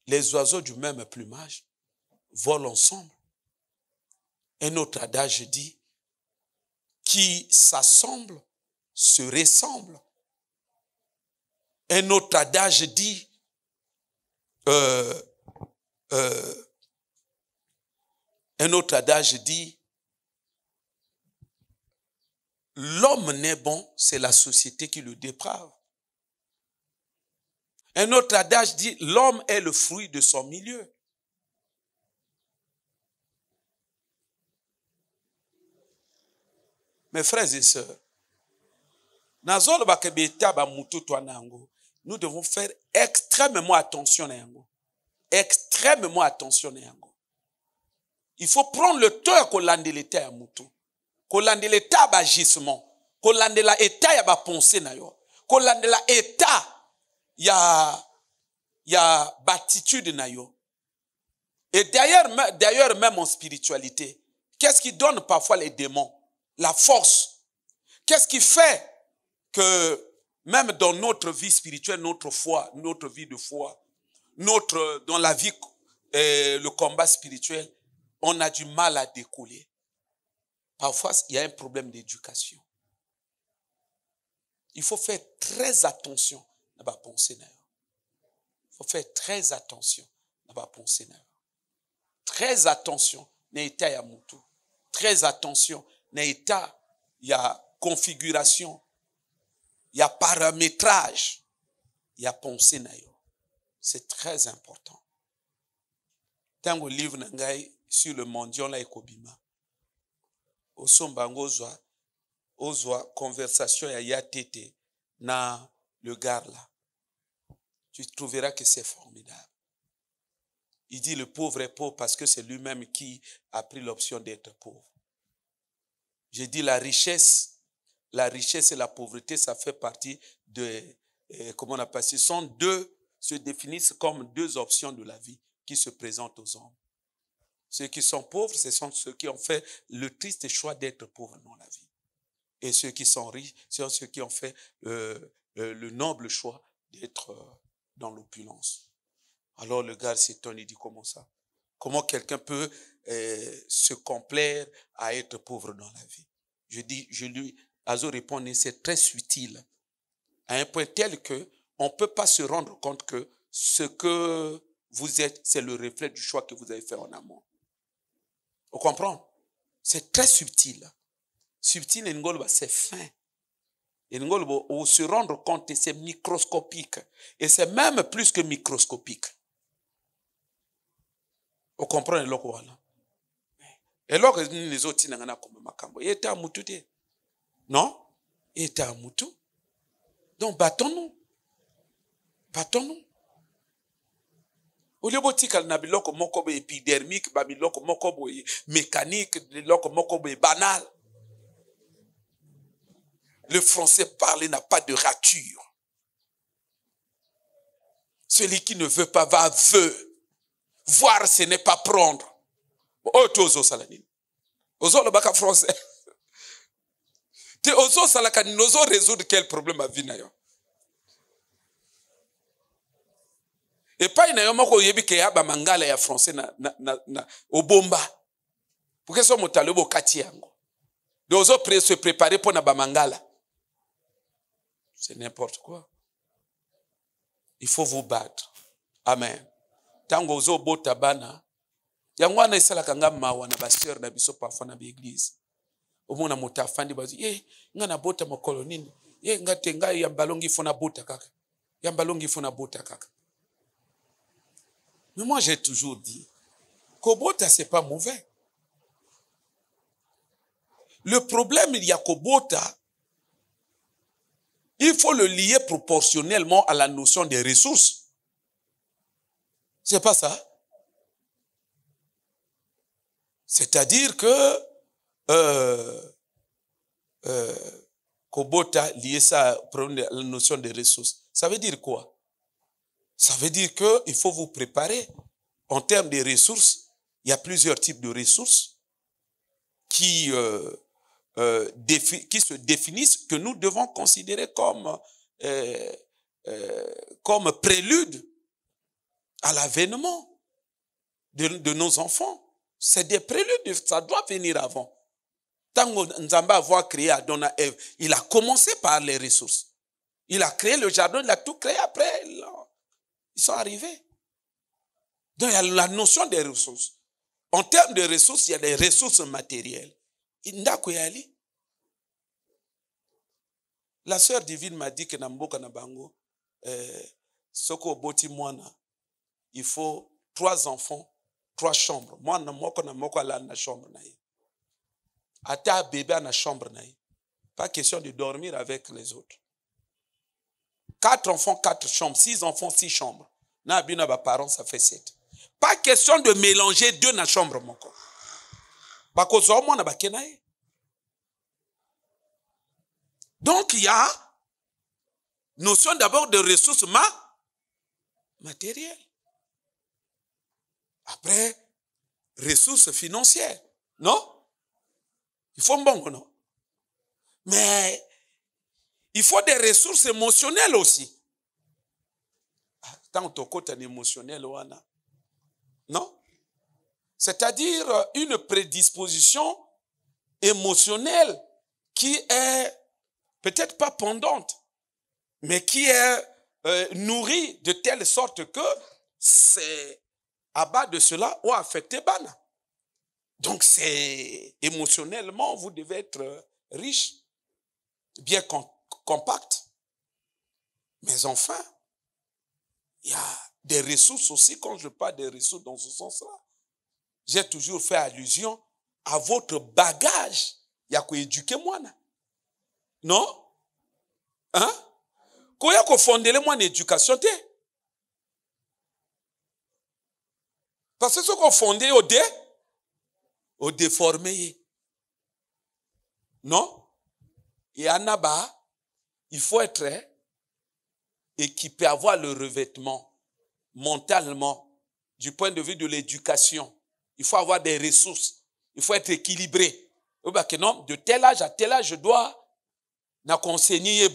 les oiseaux du même plumage volent ensemble. Un autre adage dit qui s'assemble se ressemble. Un autre adage dit l'homme n'est bon, c'est la société qui le déprave. Un autre adage dit l'homme est le fruit de son milieu. Mes frères et sœurs, nous devons faire extrêmement attention à yango. Extrêmement attention à yango. Il faut prendre le temps qu'on lande l'état à mutu. Qu'on lande l'état d'agissement. Qu'on lande l'état à pensée na yo. kolandela état ya baptitude na yo. Et d'ailleurs même en spiritualité, qu'est-ce qui donne parfois les démons? La force. Qu'est-ce qui fait que même dans notre vie spirituelle, notre foi, notre vie de foi, dans la vie, le combat spirituel, on a du mal à décoller? Parfois, il y a un problème d'éducation. Il faut faire très attention à ma pensée. Il faut faire très attention à ma pensée. Très attention à l'état ya mutu. Très attention à l'état ya configuration, ya paramétrage, ya pensée na yo. C'est très important. Tango livre nangai sur le mendiant la ekobima. Osombango ozwa conversation ya yatete na le gars là. Tu trouveras que c'est formidable. Il dit le pauvre est pauvre parce que c'est lui-même qui a pris l'option d'être pauvre. J'ai dit la richesse et la pauvreté, ça fait partie de, comment on appelle ça, se définissent comme deux options de la vie qui se présentent aux hommes. Ceux qui sont pauvres, ce sont ceux qui ont fait le triste choix d'être pauvres dans la vie. Et ceux qui sont riches, ce sont ceux qui ont fait le noble choix d'être dans l'opulence. Alors le gars s'étonne, il dit comment ça? Comment quelqu'un peut se complaire à être pauvre dans la vie? Je lui répondre, c'est très subtil, à un point tel que on ne peut pas se rendre compte que ce que vous êtes, c'est le reflet du choix que vous avez fait en amont. On comprend? C'est très subtil. Subtil, c'est fin. On se rendre compte, c'est microscopique. Et c'est même plus que microscopique. On comprend le loco là. Et là, les autres, ils n'ont comme makambo. Il était à Moutou. Non? Il était à Moutou. Donc, battons-nous. Battons-nous. Au lieu de dire qu'il y a des loco mokobo épidermique, des loco mokobo mécanique, des loco mokobo banal. Le français parlé n'a pas de rature. Celui qui ne veut pas va veut. Voir, ce n'est pas prendre. Oh, tu oses salanine. Ozo le bac français. Tu oses salanine, ozo résoudre quel problème à vie nayo. Et pas une yomoko yebi ke yaba mangala ya français na obomba. Pour que soit motalobo kati yango. De ozo se préparer pour na ba mangala. C'est n'importe quoi. Il faut vous battre. Amen. Tango ozo bota bana. Yango wana esalaka nga mawa na baseur na biso parfois na l'église. Omona motafandi bazi, nga na bota mokolo nini? Nga tenga ya balongi fona bota kaka. Ya balongi fona bota kaka. Mais moi j'ai toujours dit, kobota c'est pas mauvais. Le problème il y a kobota, il faut le lier proportionnellement à la notion des ressources. C'est pas ça. C'est-à-dire que Kobota lié ça à la notion de ressources. Ça veut dire quoi? Ça veut dire qu'il faut vous préparer. En termes de ressources, il y a plusieurs types de ressources qui se définissent, que nous devons considérer comme prélude à l'avènement de nos enfants. C'est des préludes, ça doit venir avant. Tant que Nzamba a créé Adam et Ève, il a commencé par les ressources. Il a créé le jardin, il a tout créé après. Ils sont arrivés. Donc il y a la notion des ressources. En termes de ressources, il y a des ressources matérielles. La sœur divine m'a dit que dans Mboka na Bango, Soko Boti Mwana, il faut 3 enfants, 3 chambres. Moi, na moko ala na chambre na ye. Ata bébé na chambre na ye. Pas question de dormir avec les autres. 4 enfants, 4 chambres. 6 enfants, 6 chambres. Na bina ba parents, ça fait 7. Pas question de mélanger 2 na chambre moko. Bako zo mo na bakena ye. Donc il y a Notion d'abord de ressources matérielles. Après, ressources financières. Non? Il faut un bon, non? Mais il faut des ressources émotionnelles aussi. Tant que côté émotionnel, non? C'est-à-dire une prédisposition émotionnelle qui est peut-être pas pendante, mais qui est nourrie de telle sorte que c'est à bas de cela ou affecté Bana. Donc c'est émotionnellement, vous devez être riche, bien compact. Mais enfin, il y a des ressources aussi, quand je parle des ressources dans ce sens-là. J'ai toujours fait allusion à votre bagage. Il y a quoi éduquer moi. Non? Hein? Quand il y a quoi fonder moi en éducation, parce que ce qu'on fondé au déformé. Non? Et à Naba, il faut être équipé, avoir le revêtement mentalement, du point de vue de l'éducation. Il faut avoir des ressources. Il faut être équilibré. Non, de tel âge à tel âge, je dois enseigner.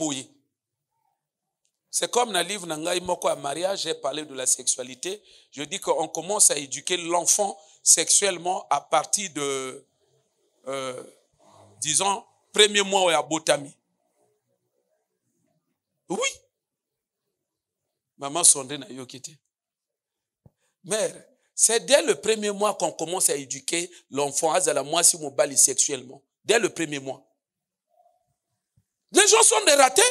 C'est comme dans le livre Nangaï Moko à mariage, j'ai parlé de la sexualité. Je dis qu'on commence à éduquer l'enfant sexuellement à partir de, disons, premier mois à Botami. Oui. Maman sondé na yokite. Mère, c'est dès le premier mois qu'on commence à éduquer l'enfant à la moitié mobile sexuellement. Dès le premier mois. Les gens sont des ratés.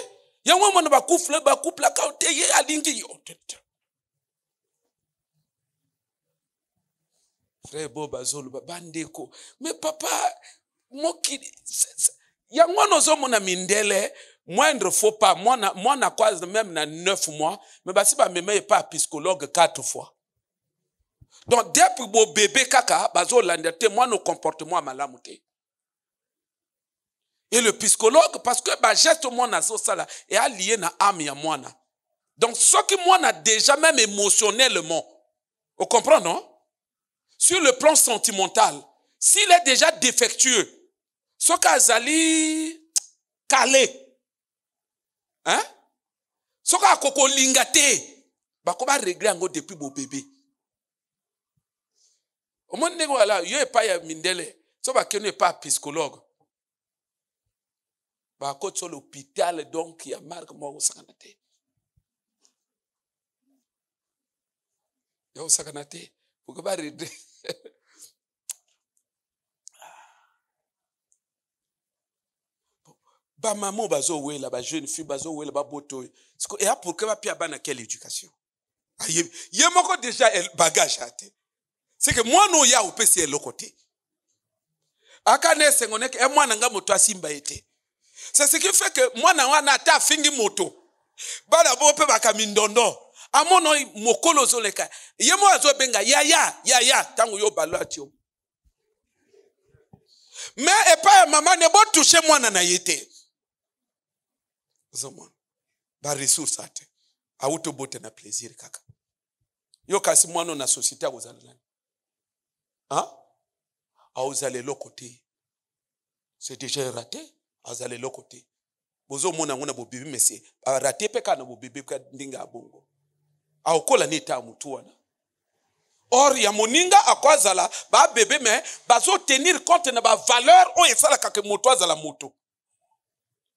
Il y a un moment où couple la kaote ye alingi. Frère Bobazol bandeko. Mais papa, moki il y a un ozo mona mindele moindre faut pas moi na quoi même na 9 mois mais basi ba meme pas psychologue 4 fois. Donc depuis bo bébé kaka bazo landete moi nos comportements malamuté. Et le psychologue parce que ba geste moi na so sala est allié na âme ya moi na. Donc ce qui moi na déjà même émotionnellement. Vous comprenez non? Sur le plan sentimental, s'il est déjà défectueux, ce qu'azali calé, hein? Ce qu'a koko lingate, bah comment régler encore depuis mon bébé? Au moins n'est voilà, il y a pas ya mindele, ce bah qu'il n'est pas psychologue. Bah quand sur l'hôpital donc il y a marque moi au sakanate. Il y a au sakanate, pour que bah régler. Ba maman bazo wela ba jeune fille bazo wela ba boto et a pour que ba pia bana quelle éducation y a moko déjà el bagage até c'est que moi no ya opesi el côté aka ne sengone ke moi nga moto asimba été c'est ce qui fait que moi na wana ta fingi moto bana bo pe ba kamindondo amono mokolo zoleka ye mo azo benga ya tango yo balati mais et pas maman ne bo toucher moi na yete. Zomon ba ressource ate auto bote na plaisir kaka yo kasi mwana na société a ozala nani hein a ozala le côté c'est déjà raté a ozala le côté bozo mona ngona bo bibi mesi a raté pe kana bo bibi ka ndinga bongo a okola ni ta mutu wana or ya moninga akwazala ba bébé mais bazo tenir compte na ba valeur o esala kaka moto azala moto.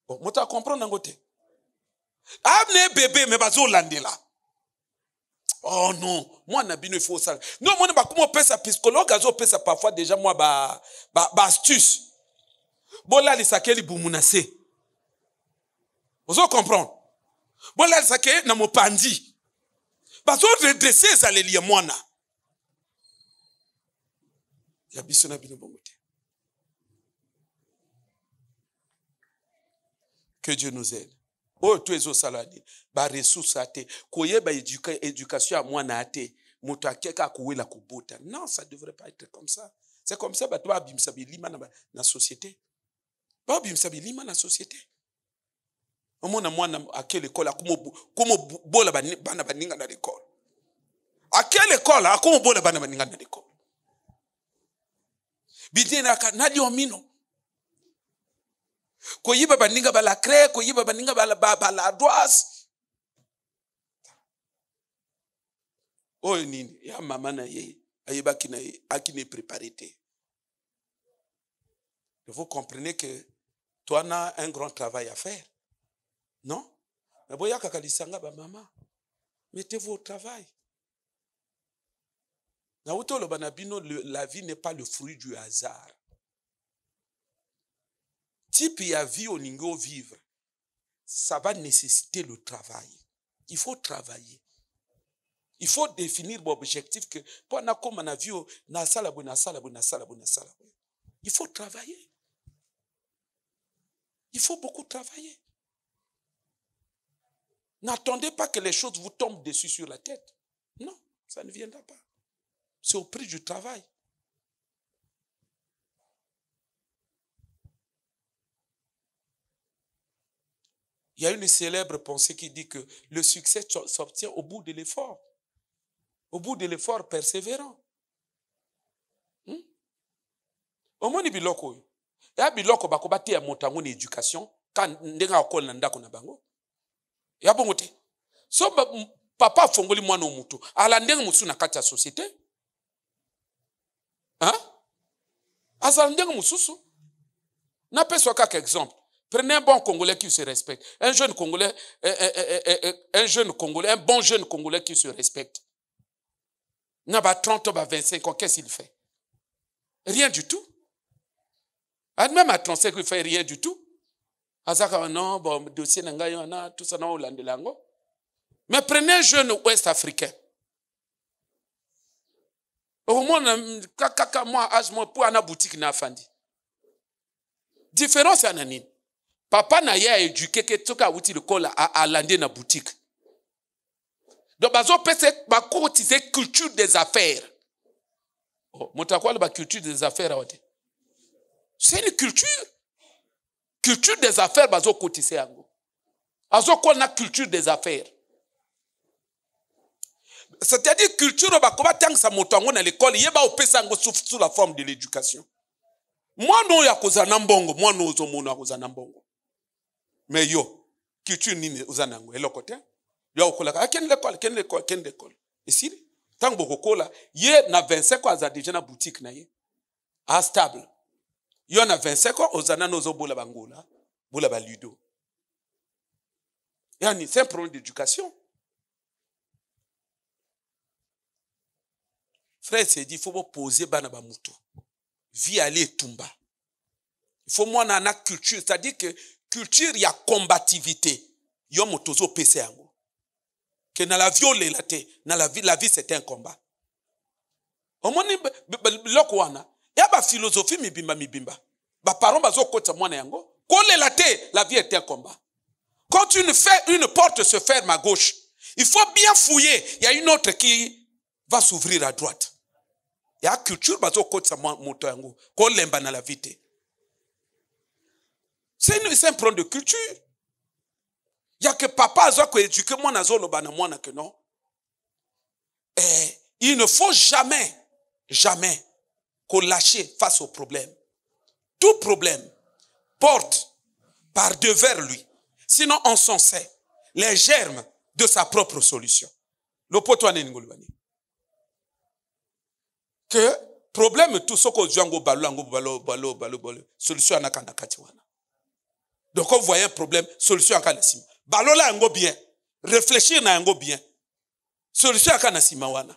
Bon, moto comprendre ngote. Amne bébé mais bazo landela. Oh non, moi na bino il faut ça. Non, moi ba comment pesa psychologue azo pesa parfois déjà moi ba astuce. Bola li sakeli bumunase. Vous comprendre? Bola li sakeli na mopandi. Bazo redresser ça les liens moi na. Ya biso na bino bongote. Que Dieu nous aide. Oh, tu es au saladi. Ba ressources ate. Koye ba éducation à moi na ate. Moto akeka kuwe la kubota. Non, ça devrait pas être comme ça. C'est comme ça, bah, toi, bimsabi lima na société. Ba bimsabi lima na société. Omona mwana à quelle école comme bola bana baninga na l'école. À quelle école comme bola bana baninga na l'école. Bidina ka nadi omino. Ko yiba baninga bala cré, ko yiba baninga bala droise. Oh nini ya mama na ye ayeba kina akine préparité. Vous comprenez que toi as un grand travail à faire. Non? Mais boya kakalisanga ba maman. Mettez-vous au travail. La vie n'est pas le fruit du hasard. Type y a vie au ningo vivre. Ça va nécessiter le travail. Il faut travailler. Il faut définir mon objectif que pour na comme na vie na salabo. Il faut travailler. Il faut beaucoup travailler. N'attendez pas que les choses vous tombent dessus sur la tête. Non, ça ne viendra pas. C'est au prix du travail. Il y a une célèbre pensée qui dit que le succès s'obtient au bout de l'effort. Au bout de l'effort persévérant. Au moins, biloko. Ya biloko bakobate ya motango ni éducation quand ndenga okol na ndako na bango. Ya bongote. So papa fongoli mwana omutu. Ala ndenga musu na kati ya société. Hein? Azala ndenga mususu. Na peso kaka exemple. Prenez un bon Congolais qui se respecte. Un jeune Congolais, un bon jeune Congolais qui se respecte. N'a pas 30 ans, 25 ans, qu'est-ce qu'il fait? Rien du tout. Même à 35 ans, il ne fait rien du tout. Azaka, non, bon, dossier n'a tout ça, non, lango. Mais prenez un jeune ouest-africain. Au moins, moi, âge, moi, pour une boutique, n'a fandi. Différence, c'est ananine. Papa n'a pas éduqué que tout cas outil le col à lander na boutique. Donc bazo pese ba cotiser culture des affaires. Oh, motakwala ba culture des affaires awote. C'est une culture. Culture des affaires bazo cotiser yango. Azo ko na culture des affaires. C'est-à-dire culture ba ko batang sa motango na l'école yeba opesa ngo sous la forme de l'éducation. Moi non ya kozana mbongo, moi no zo mona kozana mbongo. Mais yo, culture nini uzanango elokote yo okolaka ken l'école ici tant boko kola ye na 25 ans déjà na boutique na ye a stable yo na 25 ans ozana nozo bola bangola bola ba ludo yani c'est un problème d'éducation. Frère c'est dit il faut poser bana ba mutu vie aller tumba. Il faut moi na culture, c'est-à-dire que culture il y a combativité. Yo motozo pese yango. Que na la viole la te, na la vie c'est un combat. Omoni biloko wana, ya ba philosophie mibimba. Ba parents bazo kota mwana yango, kole la te, la vie est un combat. Quand une porte se ferme à gauche, il faut bien fouiller, il y a une autre qui va s'ouvrir à droite. Ya culture bazo kota moto yango, kolemba na la vie te. C'est un problème de culture. Il y a que papa a éduqué moi na zolo bana moi na que non. Il ne faut jamais qu'on lâche face au problème. Tout problème porte par devers lui. Sinon on s'en sait les germes de sa propre solution. Le potoane ngolubani. Que problème tout ce que jango balo solution anakanda kati wana. Donc, quand vous voyez un problème, solution à Kanasima. Balola yango bien. Réfléchir na yango bien. Solution à Kanasima wana.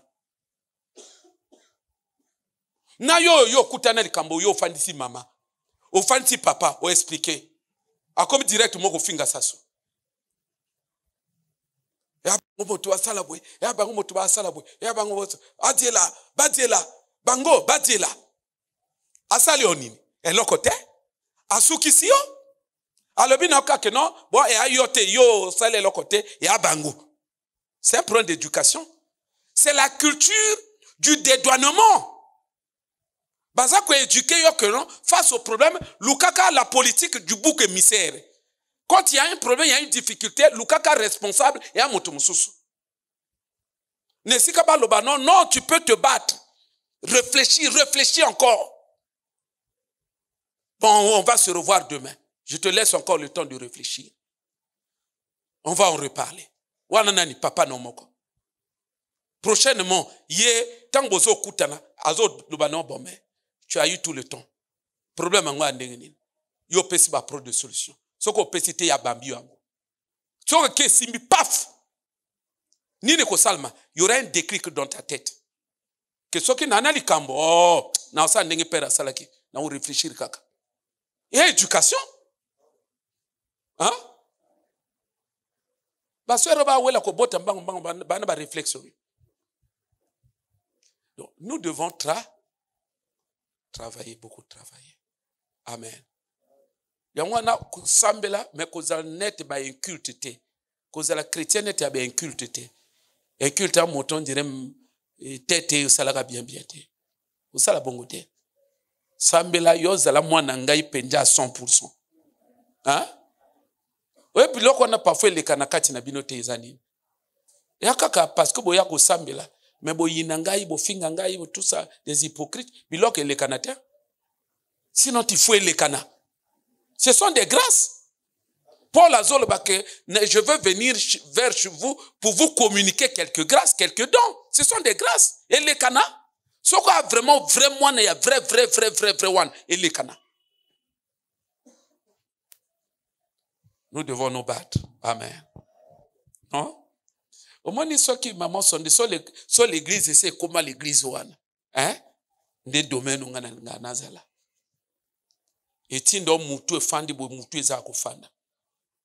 Na yo kutana likambo yo ofandisi mama. Ofandisi papa, o expliquer. A comme direct moko finga saso. Ya bango to asala boy. Ya bango to asala boy. Ya bango adiela, bango badiela. Asali onini. Elokote? Asukisio? Alobi na ka que non, bon et ayote yo sale le côté et abango. C'est un problème d'éducation. C'est la culture du dédouanement. Baza ko éduquer yo que non face au problème, lukaka la politique du bouc émissaire. Quand il y a un problème, il y a une difficulté, Lukaka responsable et à Motomususu. Non, tu peux te battre. Réfléchis encore. Bon, on va se revoir demain. Je te laisse encore le temps de réfléchir. On va en reparler. Wananani papa no moko. Prochainement, tangozo kutana, azo lubano bombe. Tu as eu tout le temps. Problème en ndengeni. Yo pesi ba pro de solution. Soko pesi te ya bambi yango. Soko ke simbi paf. Nini ko salma, il y aura un déclic dans ta tête. Que ce qui n'anali kambo, oh, na osa ndenge pera salaki, na ou réfléchir kaka. Et éducation. Hein? Donc, nous devons travailler, beaucoup travailler. Amen. Yangwana kusambela mais kozala net ba inculte te. Kozala chrétienne te ba inculte te. Inculte a moton direm tete salaka bien te. Osala bongo te. Sambela yo zala mwana ngai penja 100%. Hein? Ouais, puis là qu'on a parfois les kanakati na bino te ezani. Ya kaka parce que boya ko sambela, mais boyina ngai bo finga ngai bo tout ça des hypocrites, biloko les kanata. Sinon tu fouilles les kana. Ce sont des grâces. Paul Azol Baké, je veux venir vers vous pour vous communiquer quelques grâces, quelques dons. Ce sont des grâces. Et les kana, ce qu'on a vraiment il y a vrai one. Et les kana. Nous devons nous battre. Amen. Non? Au moins, ils sont qui, maman, sont l'église, c'est comment l'église ouane. Hein? Des domaines où on a nazala. Et tindo mutu fandi bo mutu ezako fanda.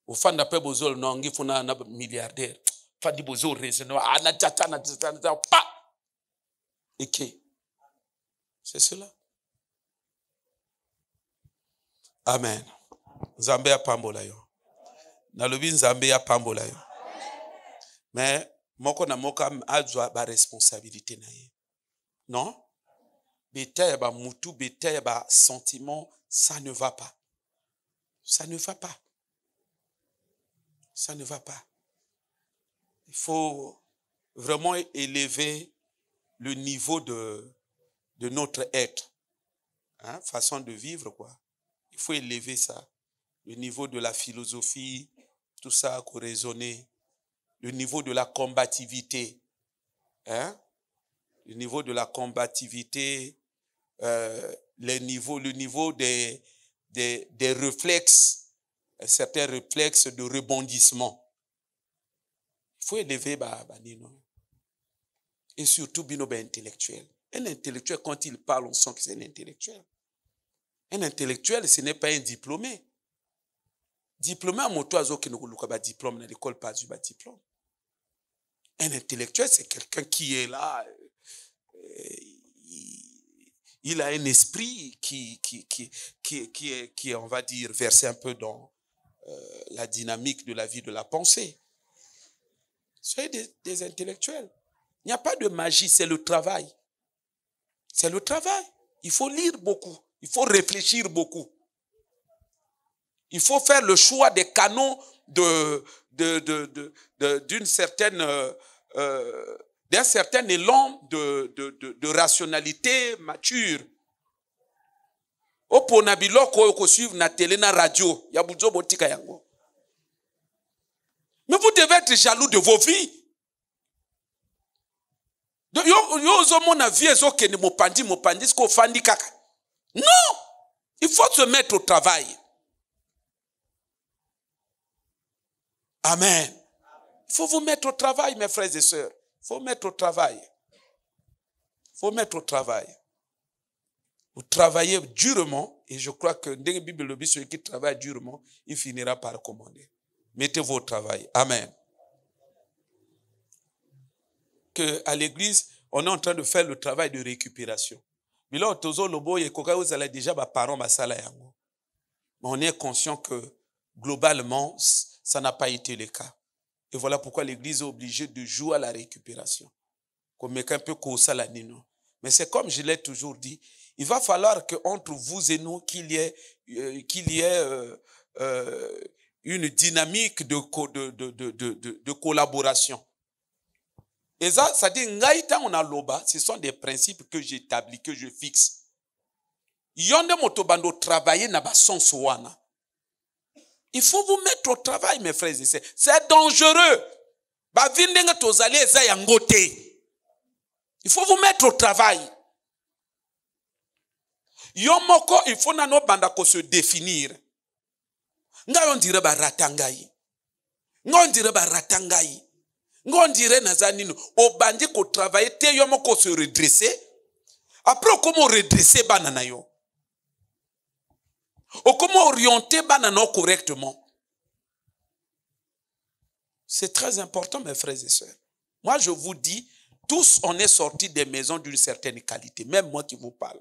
O fanda pe bozol no ngi funa na milliardaire. Fandi bozol raisonner ana tata pa. OK. C'est cela. Amen. Nzambe ya pambola yo. Nalobi nzambe ya pambola yo. Mais moko na moka azwa ba responsabilité na ye. Non? Beta ba mutu, beta ba sentiment, ça ne va pas. Ça ne va pas. Ça ne va pas. Il faut vraiment élever le niveau de notre être. Hein? Façon de vivre, quoi. Il faut élever ça. Le niveau de la philosophie, tout ça, qu'on raisonner. Le niveau de la combativité. Hein? Le niveau de la combativité, le niveau des réflexes, certains réflexes de rebondissement. Il faut élever Nino. Et surtout Binoba intellectuel. Un intellectuel, quand il parle, on sent que c'est un intellectuel. Un intellectuel, ce n'est pas un diplômé. Diplômé à moto azo qui ne diplôme dans l'école pas du diplôme. Un intellectuel, c'est quelqu'un qui est là. Il a un esprit qui est, on va dire, versé un peu dans la dynamique de la vie, de la pensée. Soyez des intellectuels. Il n'y a pas de magie, c'est le travail. C'est le travail. Il faut lire beaucoup. Il faut réfléchir beaucoup. Il faut faire le choix des canaux d'une certaine d'un certain élan de rationalité mature. Opo na biloko ko suivre na télé na radio ya buzo botika yango. Mais vous devez être jaloux de vos vies. Yo zo mona vie zo ke ni mopandi sko fandi kaka. Non, il faut se mettre au travail. Amen. Il faut vous mettre au travail, mes frères et sœurs. Il faut mettre au travail. Il faut mettre au travail. Vous travaillez durement, et je crois que dans la Bible, le celui qui travaille durement, il finira par commander. Mettez-vous au travail. Amen. Que à l'église, on est en train de faire le travail de récupération. Mais là, vous allez déjà parents mais on est conscient que globalement, ça n'a pas été le cas. Et voilà pourquoi l'église est obligée de jouer à la récupération. Comme un peu mais c'est comme je l'ai toujours dit, il va falloir qu'entre vous et nous, qu'il y ait une dynamique de collaboration. Et ça dit, ce sont des principes que j'établis, que je fixe. Yonde motobando travailler na ba sens wana. Il faut vous mettre au travail, mes frères et sœurs. C'est dangereux. Il faut vous mettre au travail. Yomoko, il faut nano bandako se définir. Nga on dirait ba ratangai. Nga on dirait ba ratangai. Nga on dirait nazanino. Au bandi ko travailler, te yomoko se redresser. Après, comment redresser banana yo? Ou comment orienter banana correctement? C'est très important, mes frères et sœurs. Moi, je vous dis, tous, on est sortis des maisons d'une certaine qualité. Même moi qui vous parle.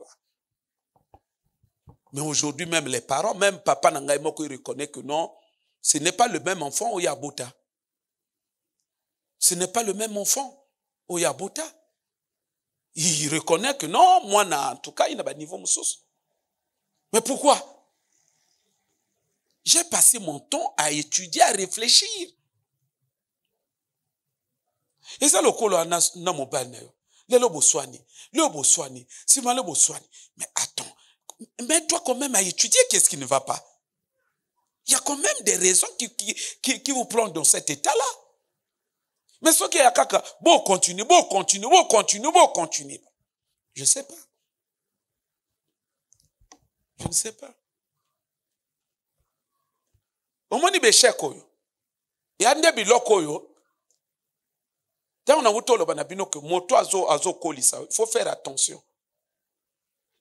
Mais aujourd'hui, même les parents, même papa Nangaïmoko, il reconnaît que non, ce n'est pas le même enfant au Yabota. Ce n'est pas le même enfant au Yabota. Il reconnaît que non, moi, en tout cas, il n'a pas de niveau moussous. Mais pourquoi? J'ai passé mon temps à étudier, à réfléchir. Et ça, le colo na mobile nayo. Le boswani, si mal le boswani. Mais attends, mais toi quand même à étudier, qu'est-ce qui ne va pas? Il y a quand même des raisons qui vous plongent dans cet état-là. Mais ce qui est à kaka, bon continue. Je ne sais pas. Je ne sais pas. Au moins, il y a des chèques. Il y a des biloko yo. Tant on a outo le banabino que moto azo kolisa, il faut faire attention.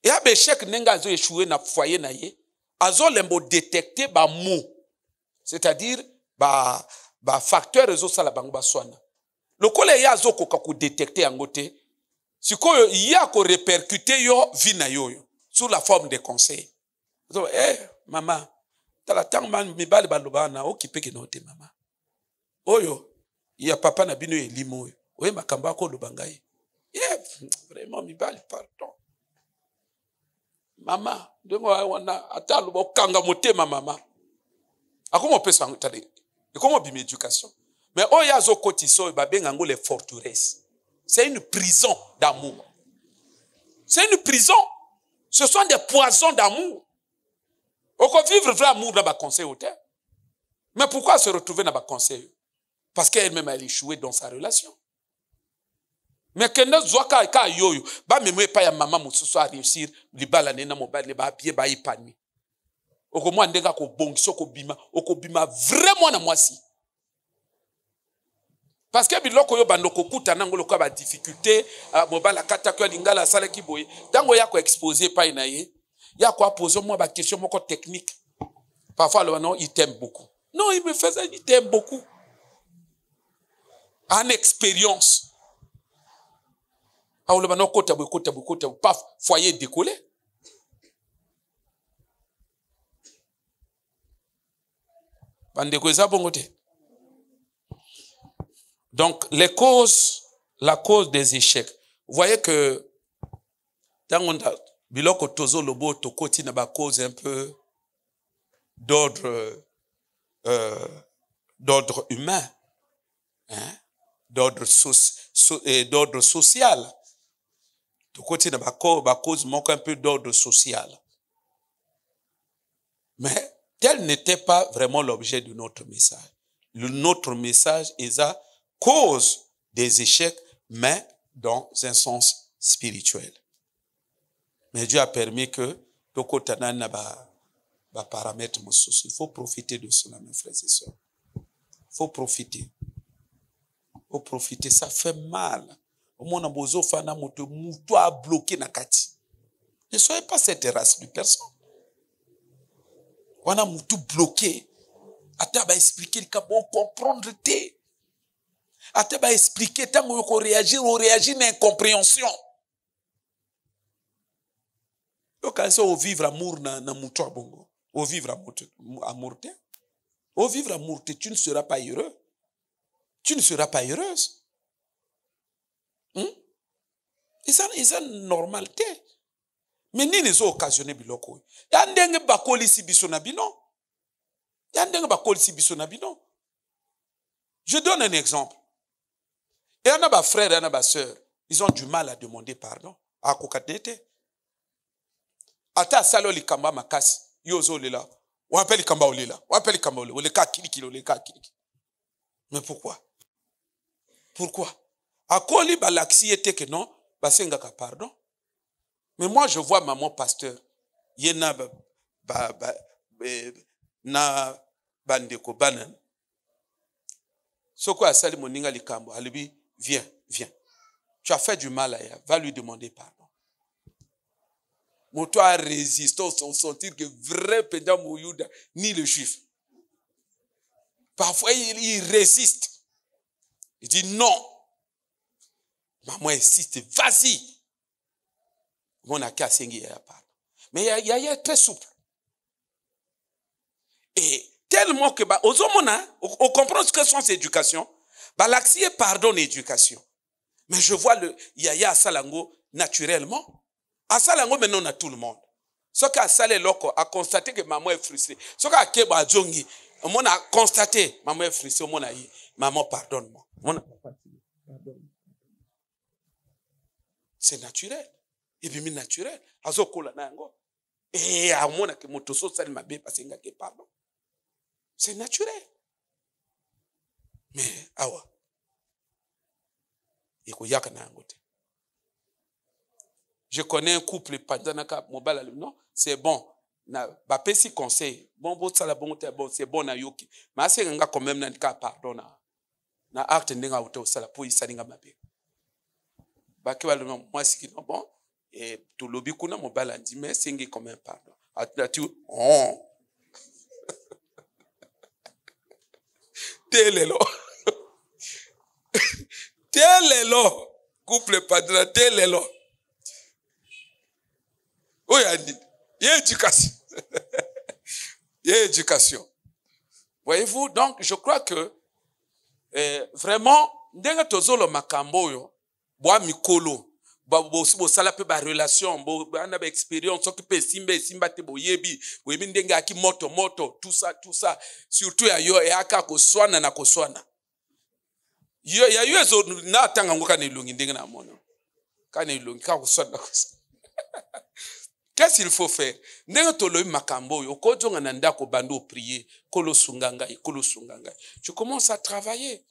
Et à béchek nenga azo échoué na foyer na ye, azo lembo détecter ba mou, c'est-à-dire ba facteur azo sala bango ba swana. Le kole ya azo koka ku détecter angote, sikoyo ya ko répercuter yo vina yo sous la forme de conseils. So, maman, tala tang man mi bali balobana okipe ke note mama. Oyo, il y a papa na bino elimo. Oui, ma kamba ko lubangai. Yeah, vraiment, mi bali, pardon. Maman, de moi, on a atalo bo kanga motema maman. A comment on peut s'en taller? Et comment on éducation? Mais oh ya zo kotiso ba bengango les forteresses. C'est une prison d'amour. C'est une prison. Ce sont des poisons d'amour. On peut vivre vrai amour dans ba conseil au terre. Mais pourquoi se retrouver dans ba conseil? Parce qu'elle-même a échoué dans sa relation. Mais quand on voit que yoyo, ba même pas ya maman mususu a réussir, libala nena mobile ba pied ba ipani. Oko mo ndenga ko bongiso ko bima vraiment na mwasi. Parce que biloko yo bandoko kuta nangolo ko ba difficulté, mobile kata ko lingala sala ki boye. Tango ya ko exposer pa ina ye, ya ko poser moi ba question moko technique. Parfois le non, il t'aime beaucoup. Non, il me faisait il t'aime beaucoup. En expérience. Ah, le kota, paf, foyer décollé. Donc, la cause des échecs. Vous voyez que, dans on a, biloko tozo lobo tokoti na ba cause un peu d'ordre humain, hein? D'ordre social. De côté de ma cause manque un peu d'ordre social. Mais tel n'était pas vraiment l'objet de notre message. Notre message est la cause des échecs, mais dans un sens spirituel. Mais Dieu a permis que paramètre. Il faut profiter de cela, mes frères et sœurs. Il faut profiter. Faut profiter, ça fait mal. Au moins, on a bloqué na kati. Ne soyez pas cette race de personnes. On a tout bloqué. Ata ba expliquer comment comprendre té. Ata ba expliquer tant qu'on réagir, on réagit d'incompréhension. Donc quand on vivre amour na muto bongo, on vivre amour té. On vivre amour té, tu ne seras pas heureux. Tu ne seras pas heureuse. Et ça normalité. Mais ni les occasionné biloko. Ya ndenge bakoli si biso na bino. Je donne un exemple. Et on a des frères et on a des sœurs. Ils ont du mal à demander pardon. À kokatete. Ata salo likamba makasi. Yozo lela. On appelle likamba olela. On appelle likamba olela. Oleka kilikilo, oleka kilikilo. Mais pourquoi? Pourquoi? À quoi li balaxi était que non? Basengaka pardon. Mais moi je vois maman pasteur. Yena na bandeko banan. Soko asali moninga likambo. Alibi, viens. Tu as fait du mal à elle. Va lui demander pardon. Moto a résisté sans sentir que vrai pédant Mouyouda, ni le juif. Parfois, il résiste. Il dit non. Maman insiste, vas-y. Mon a cassé pardon. Mais il y a très souple. Et tellement que, on comprend ce que sont ces éducations. L'accès pardonne l'éducation. Mais je vois le Yaya Salango naturellement. À Salango, maintenant, on a tout le monde. Ce qu'a Salé Loko a constaté que maman est frustrée. Ce qu'a Keba Djongi, on a constaté, maman est frustrée, maman pardonne-moi. C'est naturel. Et puis, naturel. Et à mon que motoso sali mabe parce que pardon. C'est naturel. Mais, awa. Je connais un couple, non, c'est bon. Ba pesi conseil. Bon, c'est bon na yoki. Mais c'est quand même na pardon na acte ndenga auto sala pour isalinga mabe. Ba ke balo moi si non bon et to lobi kuna mobala ndi mais c'est quand même pardon. Atatu oh. Telelo. Telelo. Couple padra telelo. Oui, il y a éducation. Il y a éducation. Voyez-vous, donc je crois que vraiment, ndenga tozolo makambo yo, boa mikolo, bo sala pe ba relation, bo ana ba expérience, so ki pe simba te boyebi ndenga aki moto, tout ça, surtout ya yo e aka koswana na koswana. Yo ya yo zo na tanga ngoka ne lungi ndenga na mono. Kana ilungi ka koswana na koswana. Qu'est-ce qu'il faut faire? Ndenga tolo makambo yo ko jonga na ndako bando prier, kolo sunganga. Tu commences à travailler.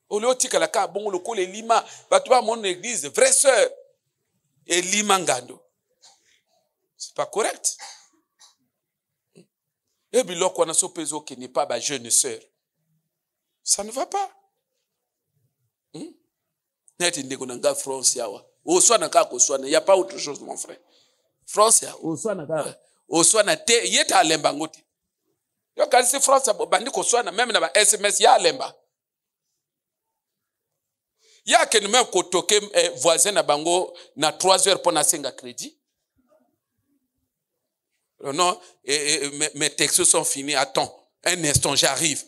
Olotika la ka bongo lo kole lima, batuba mon église, vraie sœur. Et lima ngando. C'est pas correct. Et biloko na so peso qui n'est pas ba jeune sœur. Ça ne va pas. Neti ndeko na nga France yawa. Oswana kako swana, il y a pas autre chose mon frère. France ya oswana te yeta alemba ngote. Yo kalisi France bandi ko swana même na ba SMS ya alemba. Ya ke même ko toke voisin na bango na 3 heures pour na senga crédit. Non, mes textos sont finis. Attends, un instant, j'arrive.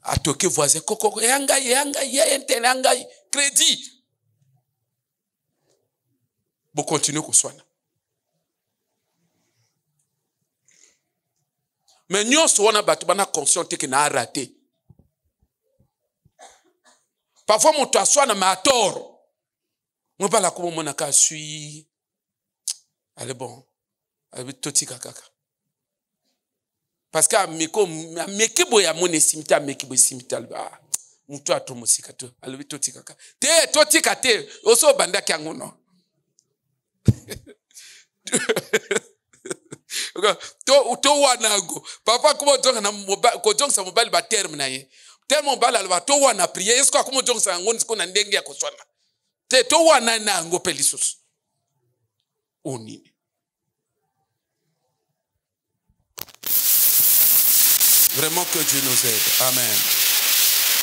A toke voisin koko yanga internet crédit. Bon, continuez qu'on soit. Mais nous sommes en conscient que nous avons raté. Parfois, mon toit soit à tort. Moi, pas la comme mon aka suis. Allez bon. Allez toti kaka. Parce que mekibo ya mon esimita mekibo esimita ba. Muto atomosika to. Allez toti kaka. Te toti kate. Oso banda kyangono. To wanago papa kuma tonga na mobile ko jongsa mobile ba terme na ye terme mobile alba to wana prier est-ce que kuma jongsa ngoni ko na ndenge ya kuswana te to wana na ngo pelisus oni. Vraiment que Dieu nous aide. Amen.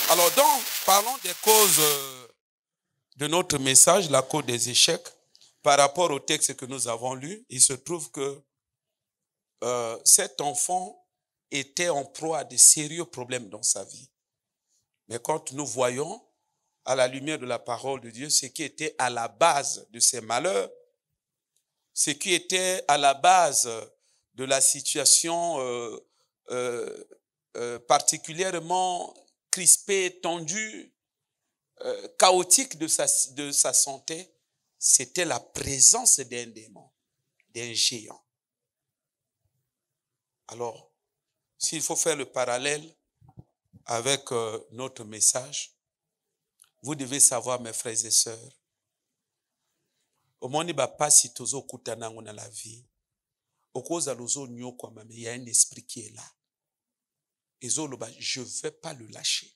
Alors donc parlons des causes de notre message, la cause des échecs. Par rapport au texte que nous avons lu, il se trouve que cet enfant était en proie à de sérieux problèmes dans sa vie. Mais quand nous voyons, à la lumière de la parole de Dieu, ce qui était à la base de ses malheurs, ce qui était à la base de la situation particulièrement crispée, tendue, chaotique de sa santé, c'était la présence d'un démon, d'un géant. Alors, s'il faut faire le parallèle avec notre message, vous devez savoir, mes frères et sœurs, au monde pas si tozo kutanango na la vie, au cause à l'ozo nyoko mame, il y a un esprit qui est là. Et zoloba, je ne vais pas le lâcher.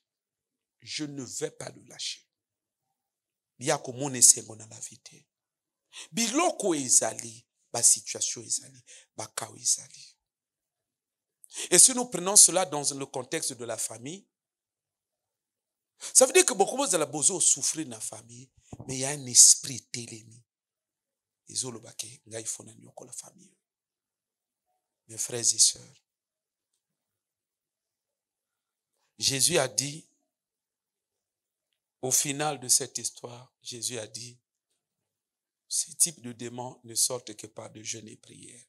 Je ne vais pas le lâcher. Il y a comme on essaie dans la vie. Biloko ezali, ba situation ezali, ba kao ezali. Et si nous prenons cela dans le contexte de la famille, ça veut dire que beaucoup de la bozo souffrir dans la famille, mais il y a un esprit télémi. Et zolobake, ngai fona nyoko la famille. Mes frères et sœurs, Jésus a dit, au final de cette histoire, Jésus a dit, ce type de démons ne sortent que par de jeûne et prière.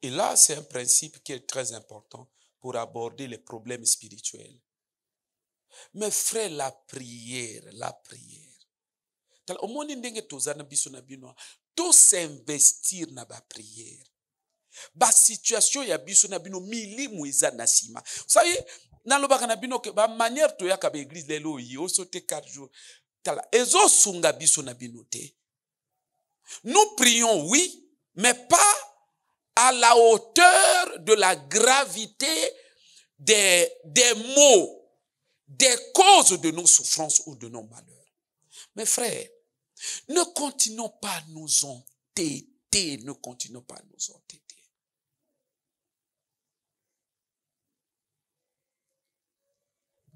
Et là, c'est un principe qui est très important pour aborder les problèmes spirituels. Mes frères, la prière. Au moins, tout s'investir dans la prière. La situation ya biso na bino milimu eza na sima. Vous savez, dans le baka na bino ke ba manière to ya ka ba église lelo yi o sote 4 jours. Tala ezo sunga biso na bino te. Nous prions oui, mais pas à la hauteur de la gravité des maux, des causes de nos souffrances ou de nos malheurs. Mes frères, ne continuons pas à nous entêter, ne continuons pas à nous entêter.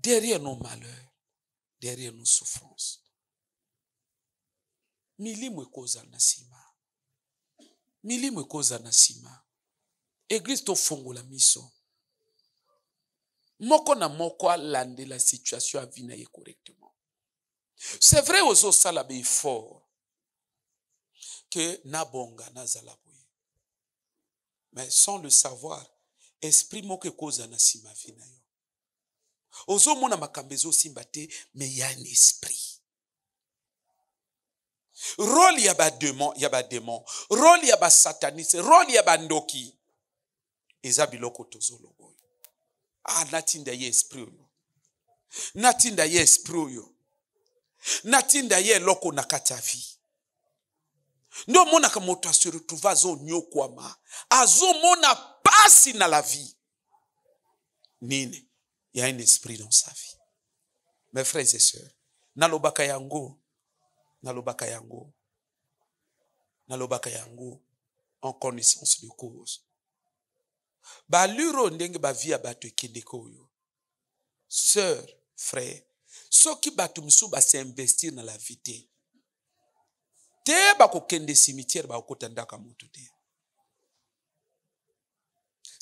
Derrière nos malheurs, derrière nos souffrances, milimu ekoza na sima. Milimu ekoza na sima. Église to fongola miso. Moko na moko alande la situation avina ye correctement. C'est vrai aux salabe fort que nabonga nazalaboye. Mais sans le savoir, esprit moko ekoza na sima vina yo. Ozo mona makambezo simbate, mais il y a un esprit. Rôle y a ba démon, rôle y a ba sataniste, rôle y a ba ndoki. Eza biloko tozolo boy. Ah, natinda ye esprit yo. Natinda ye esprit yo. Natinda ye loko nakata vi. Ndo mona ka moto se retrouva zo nyokwama. Azo mona pasi na la vie. Nini? Il y a un esprit dans sa vie. Mes frères et sœurs, nalobaka yango en connaissance de cause. Ba luro ndenge ba via bato ekendeko yo. Sœur, frère, soki bato msu ba s'investir dans la vie te ba ko kende cimetière ba ko tandaka mutu te.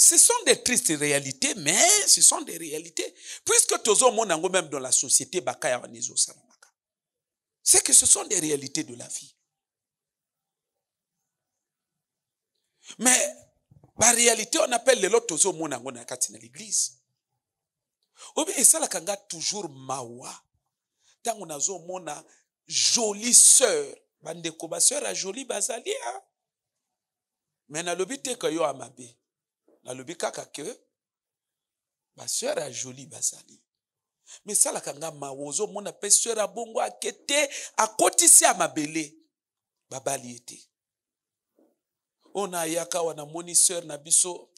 Ce sont des tristes réalités, mais ce sont des réalités. Puisque tozo monango même dans la société bakaya wanizo salamaka. C'est que ce sont des réalités de la vie. Mais la réalité, on appelle les lots tozo monango na kati na l'église. Et ça la kanga toujours mawa. Tant on a zo mona jolie sœur, bandeko ba sœur a jolie bazalia. Mais na lobite ko yo amabe. Na lobi kaka ke ba sœur a jolie bazali. Mais ça la kanga mawozo mona pe sœur a bongo akete akotisi amabele babali ete. Ona yaka wana moni sœur na biso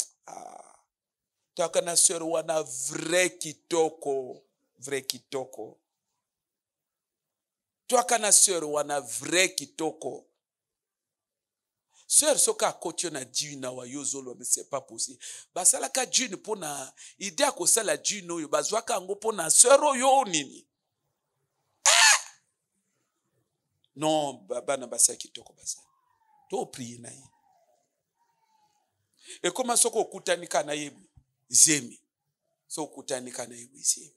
taka na sœur wana vrai kitoko. Taka na sœur wana vrai kitoko. Sœur soka kotio na djuna wa yozolo, mais c'est pas possible. Basala ka djune pona idea ko sala djune oyo bazwaka ngo pona sœur oyo nini. Non, baba na basa kitoko basa. To prier na ye. Et comment soko kutanika na ye zemi. So kutanika na ye zemi.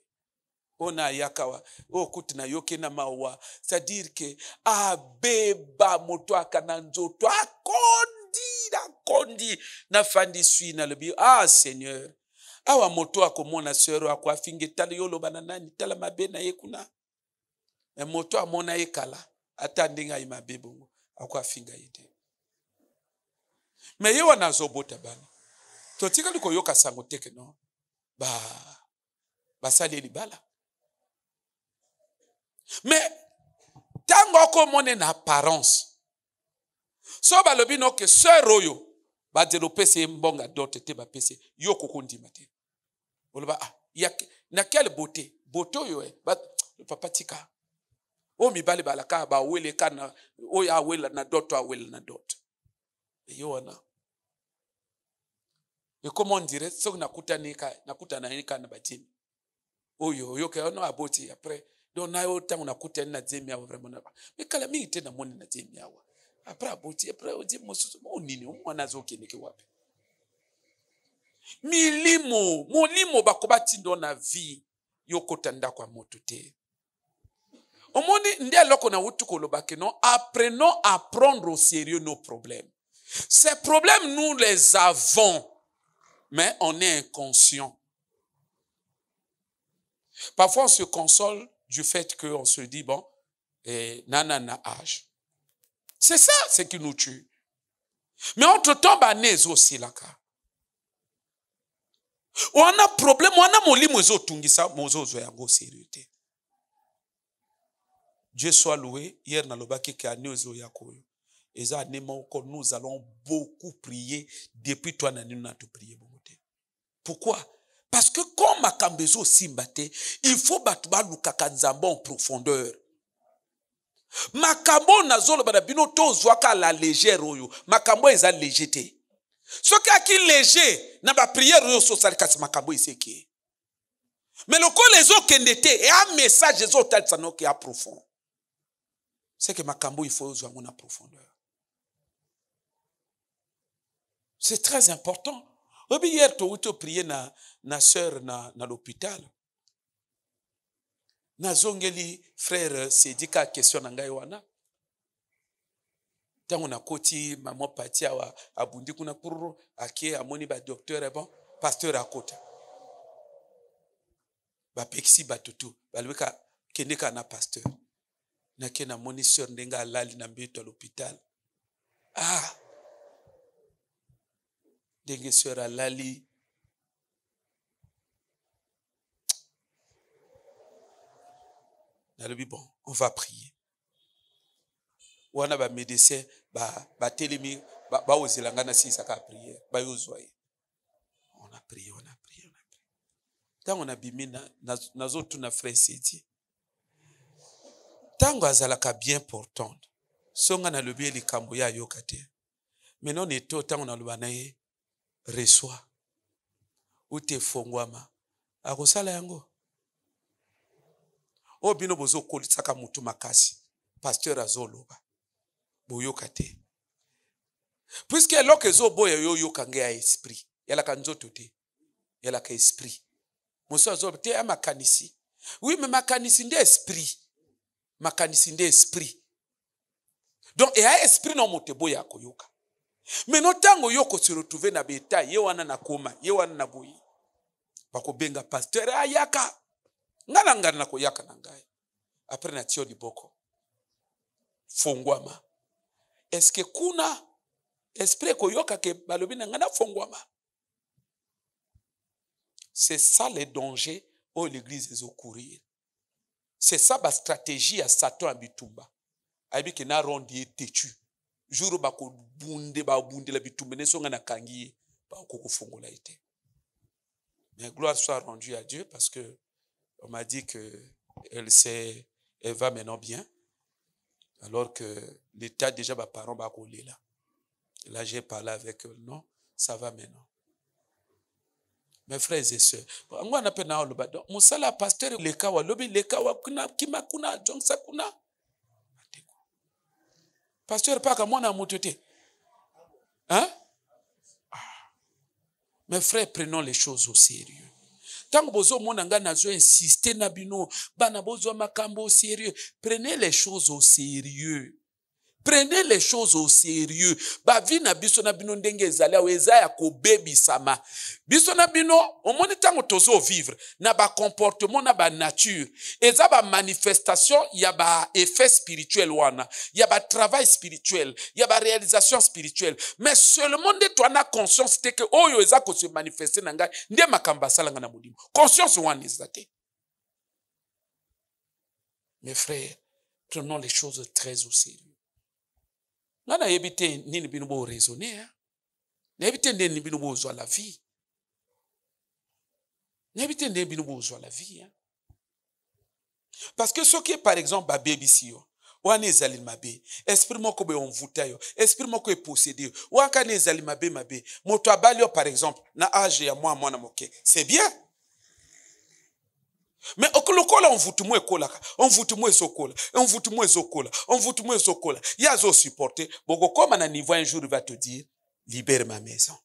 Ona yakawa okutina yoke na mawa, c'est-à-dire que abeba moto akana nzoto akondi kondi na fandi sui na lebi. Ah Seigneur. Awa moto akomona sœur akwa finge tala yolo bananani tala mabe na yekuna. E moto amona yekala ata ndinga imabe bongo akwa finga yete. Me yewa na zobota bana. Totika liko yoka sango teke no. Basali libala. Mais tango ko mone na apparence. So balobi no ke sœur oyo ba développer se mbonga dote te ba pese yo kokundi mate. Oloba na quelle beauté? Beauté oyo ba papa tika. O mi bali balaka ba wele kana o ya wela na doto awela na doto. Yo wana. Et comment on dirait so nakuta na nika na batini. Oyo ke ono aboti après donc na yo tango nakuta na zemi ya vraiment na. Mais kala mi te na moni na zemi ya wa. Après aboti après odi mosusu mo nini umwana zokene ke wapi. Molimo bakobati ndo na vie yokota ndako moto te. Omoni ndé loko na wutu kolobake non, apprenons à prendre au sérieux nos problèmes. Ces problèmes nous les avons mais on est inconscient. Parfois on se console du fait qu'on se dit bon nanana âge. C'est ça ce qui nous tue. Mais entre temps banez aussi là ka. On a problème, on a molimo zo tungisa mozozo yango sérieuté. Dieu soit loué. Hier na lobaki ke anezo yakoyo. Eza nemo ko nous allons beaucoup prier depuis toi na nina to prier bomote. Pourquoi? Parce que comme makambezo simbate, il faut batuba lukaka nzambo en profondeur. Makambo na zolo bada bino to zwaka la légère oyo. Makambo eza légèreté. Ce qui est léger, n'a pas prié sur sa case makambo iseki. Mais le coup les autres kendete et un message les autres tel sanoki qui est profond. C'est que makambo il faut jouer en profondeur. C'est très important. Obi hier to prier na sœur na l'hôpital. Na zongeli frère Sedika question ngai wana. Tango na koti maman pati awa abundi kuna kururu ake amoni ba docteur bon pasteur akota ba pexi batutu balweka kendeka na pasteur na kena moni sœur ndenga alali na mbeto à l'hôpital ndenge sœur alali na lebi bon on va prier. Wana ba médecin ba telemi ba ozilanga na sisa ka prière ba yozwa ye. On a prié. Tant on a bimi na zotu na frère Sidi. Tango azalaka bien portant. Songa na lobi likambo ya yokate. Mais non eto tango na lobana ye reçoit ou te fongwama. Akosala yango. O bino bozo kolisaka mutu makasi. Pasteur azoloba. Boyokate. Puisque loke zo boya yo kange ya esprit. Yala kanzoto te. Yala ka esprit. Moso zo te ya makanisi. Oui, mais makanisi nde esprit. Makanisi nde esprit. Donc ya esprit no mote boya koyoka. Mais no tango yoko se retrouver na beta ye wana na koma, ye wana na boyi. Bako benga pasteur ayaka. Ngana na koyaka na ngai. Après na tio liboko. Fongwama. Est-ce que kuna esprit koyoka ke balobi na ngana fongwama? C'est ça le danger où l'église est au courir. C'est ça la stratégie à Satan à Bitumba. Aibi ke na rondi tetu. Jour ba ko bunde la bitumba ne songa na kangi ba ko fongola ite. Mais gloire soit rendue à Dieu parce que on m'a dit que elle va maintenant bien. Alors que l'état déjà ba parents ba ko là. Là j'ai parlé avec eux, non, ça va maintenant. Mes frères et sœurs, moi on appelle na loba. Musala pasteur le kawa lobi le kawa kuna kima kuna jongsa kuna. Pasteur pas comme moi na mototé. Hein? Mes frères, prenons les choses au sérieux. Tant que bozo monanga nazo insister na bino, bana bozo makambo au sérieux. Prenez les choses au sérieux. Prenez les choses au sérieux. Ba vi na biso na bino ndenge ezali awa eza ya kobebisama. Biso na bino omoni ntango tozo vivre na ba comportement na ba nature eza ba manifestation ya ba effet spirituel wana, ya ba travail spirituel, ya ba réalisation spirituelle. Mais seulement nde to na conscience te que oyo eza ko se manifester na ngai nde makamba salanga na modimo. Conscience wana eza te. Mes frères, prenons les choses très au sérieux. Là, na yebite nini bino bo raisonner, hein? Na yebite nini bino bo zo la vie. Na yebite nini bino bo zo la vie, hein? Parce que ce qui est par exemple ba baby si yo, wana ezali mabe, esprit moko be onvuta yo, esprit moko e possédé yo, waka ne ezali mabe, moto abali yo par exemple na âge ya mwana moke, c'est bien. Mais okolokola onvutumu ekolaka, onvutumu ezokola, onvutumu ezokola, onvutumu ezokola. Yazo supporter, boko koma na niveau un jour il va te dire libère ma maison.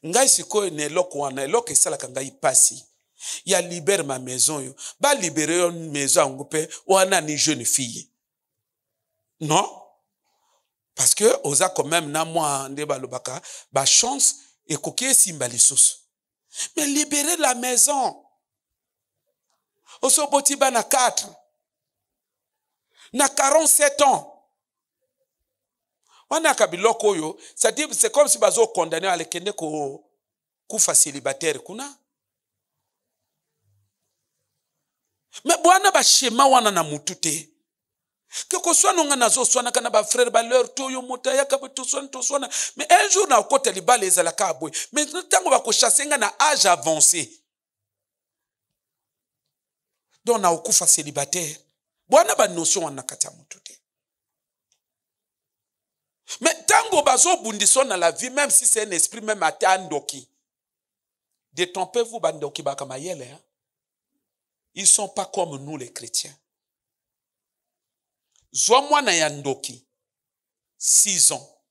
Ngai siko ne loko wana, loko esalaka ngai pasi. Ya libère ma maison yo. Ba libérer une maison ngoupe wana ni jeune fille. Non? Parce que oza quand même na moi nde balobaka, ba chance ekoki simba lisusu. Mais libérer la maison. Oso botiba na 4, na 47 ans. On a kabiloko yo, c'est comme si bazo condamné à lekende ko kufa célibataire kuna. Mais bwana ba shema wana na mutute. Que ko swana nga nazo swana kana ba frère ba leur to yo motaya ka to swana. Mais un jour na okota libale ezalaka aboy. Mais tango ba ko chasser nga na âge avancé. Donc na okufa célibataire. Bwana ba notion wana kata mutute. Mais tango bazo bundison na la vie, même si c'est un esprit même ate andoki. Détrompez-vous bandoki bakama yele, hein? Ils sont pas comme nous les chrétiens. Zwa na yandoki 6 ans.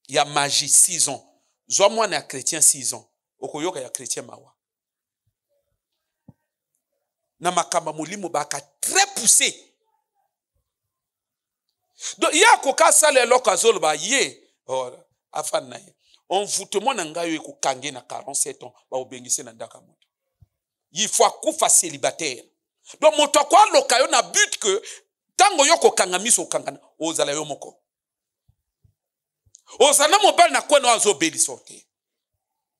Ya magie 6 ans. Zwa na chrétien 6 ans. Okoyoka ya chrétien mawa. Na makamba molimo baka très poussé. Donc ya koka sale lokazolo ba ye. Afan na ye. On vutement na ngayo ko kange na 47 ans ba obengise na ndaka moto. Il faut akufa célibataire. Donc moto kwa lokayo na but que tango yoko kanga miso kangana ozala yo moko. Ozana mobile na kwena wazo beli sorte.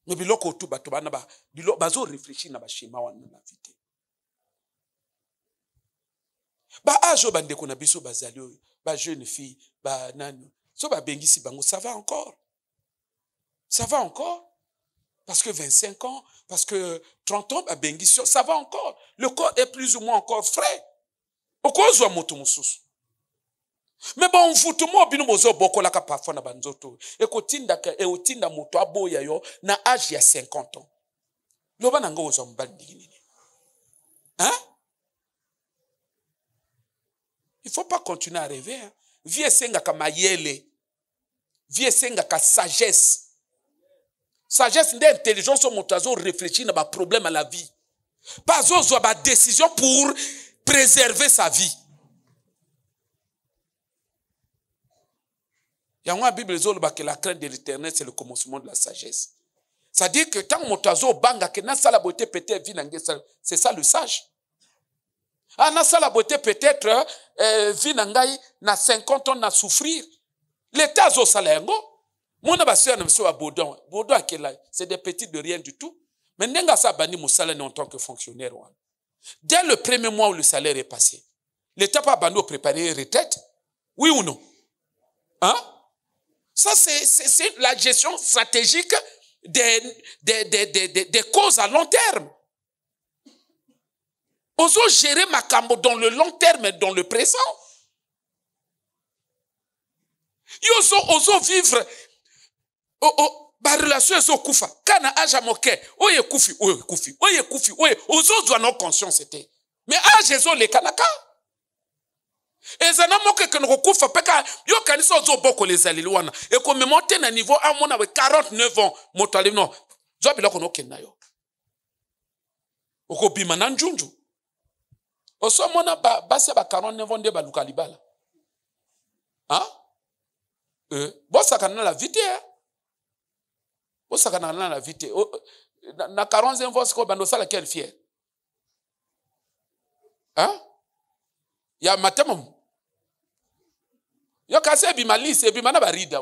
Mais biloko tu bato bana ba bilo bazo réfléchir na ba schéma wana na vite. Ba ajo bande ko na biso bazali oyo, ba jeune fille, ba nani. So ba bengisi bango ça va encore. Ça va encore. Parce que 25 ans, parce que 30 ans, ba bengisi ça va encore. Le corps est plus ou moins encore frais. Okozwa moto mususu. Mais bon mfutumo bino bozo bokola ka parfois na banzoto. Ekotinda ka eotinda moto aboya yo na âge ya 50 ans. Loba nanga ozo mbandi nini. Hein? Il faut pas continuer à rêver. Hein? Vie senga ka mayele. Vie senga ka sagesse. Sagesse d'intelligence au motazo réfléchir na ba problème à la vie. Pas ozo ba décision pour préserver sa vie. Il y a une Bible que la crainte de l'éternel, c'est le commencement de la sagesse. Ça dit que tant motazo banga que na sala beauté peut-être c'est ça le sage. Ah na sala beauté peut-être vinangai na 50 ans na souffrir. L'état zo salengo. Mon abasseur ne soit Baudon. Baudon c'est des petits de rien du tout. Mais n'enga sa bani mon salaire en tant que fonctionnaire. Dès le premier mois où le salaire est passé, l'État pas bando préparer une retraite? Oui ou non? Hein? Ça, c'est la gestion stratégique des causes à long terme. Oso gérer ma cambo dans le long terme et dans le présent. Oso vivre ba relation zo kufa kana aja moke oye kufi ozo doit non conscience était mais age zo le kanaka ezana moke que no kufa peka yo kanisa zo boko les alilwana et comme monter na niveau à mon avec 49 ans motali non zo biloko no kenna yo oko bima na njunju oso mona basi ba 49 ans de ba lukalibala Hein? Bon, ça canne la vite. Bon, ça canne la vite. Na 40e fois, c'est quoi? Bando ça laquelle fier? Hein? Il y a matemam. Il y a cassé bimalis et bimana barida.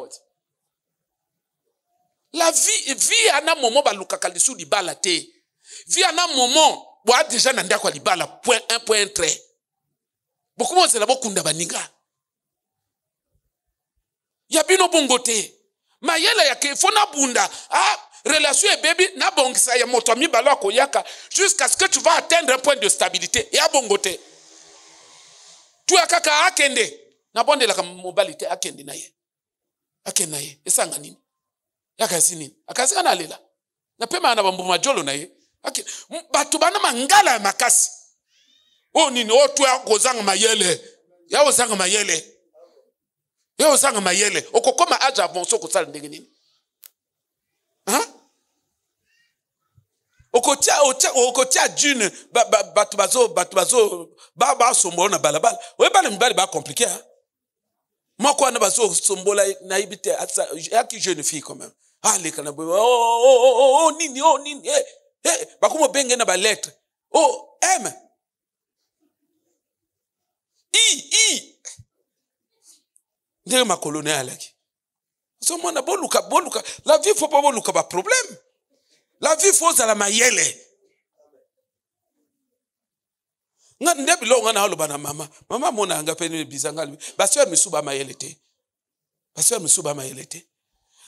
La vie à un moment, baluka kalisu di bala te. Vie à un moment, boa déjà nanda kwa libala point 1 point 3. Beaucoup moins c'est la bokunda baninga. Ya bino bongote. Mayela ya ke fona bunda. Relation et baby na bongisa ya moto mi balo akoyaka jusqu'à ce que tu vas atteindre un point de stabilité. Ya bongote. Tu akaka akende. Na bonde la mobilité akende na ye. Akende na ye. Esanga nini? Yakasi nini? Akasi kana lela. Na pema na bambu majolo na ye. Batu bana mangala makasi. O nini o tu akozanga mayele. Ya ozanga mayele. Ya ozanga mayele. Okokoma aja avonso ko sala ndenge nini? Hein? Okotia dune batu bazo ba sombo na balabala. We bana mbali ba compliqué hein. Moi quoi na bazo sombola na ibite yaki jeune fille quand même. Les canabou nini nini bakumo benge na ba lettre. Oh M I ndenge ma colonel laki. So mwana boluka la vie faut pas boluka ba problème. La vie faut za la mayele. Nga ndebi lo nga na holo bana mama mona anga pene bizangali basio misuba mayele te. Basio misuba mayele te.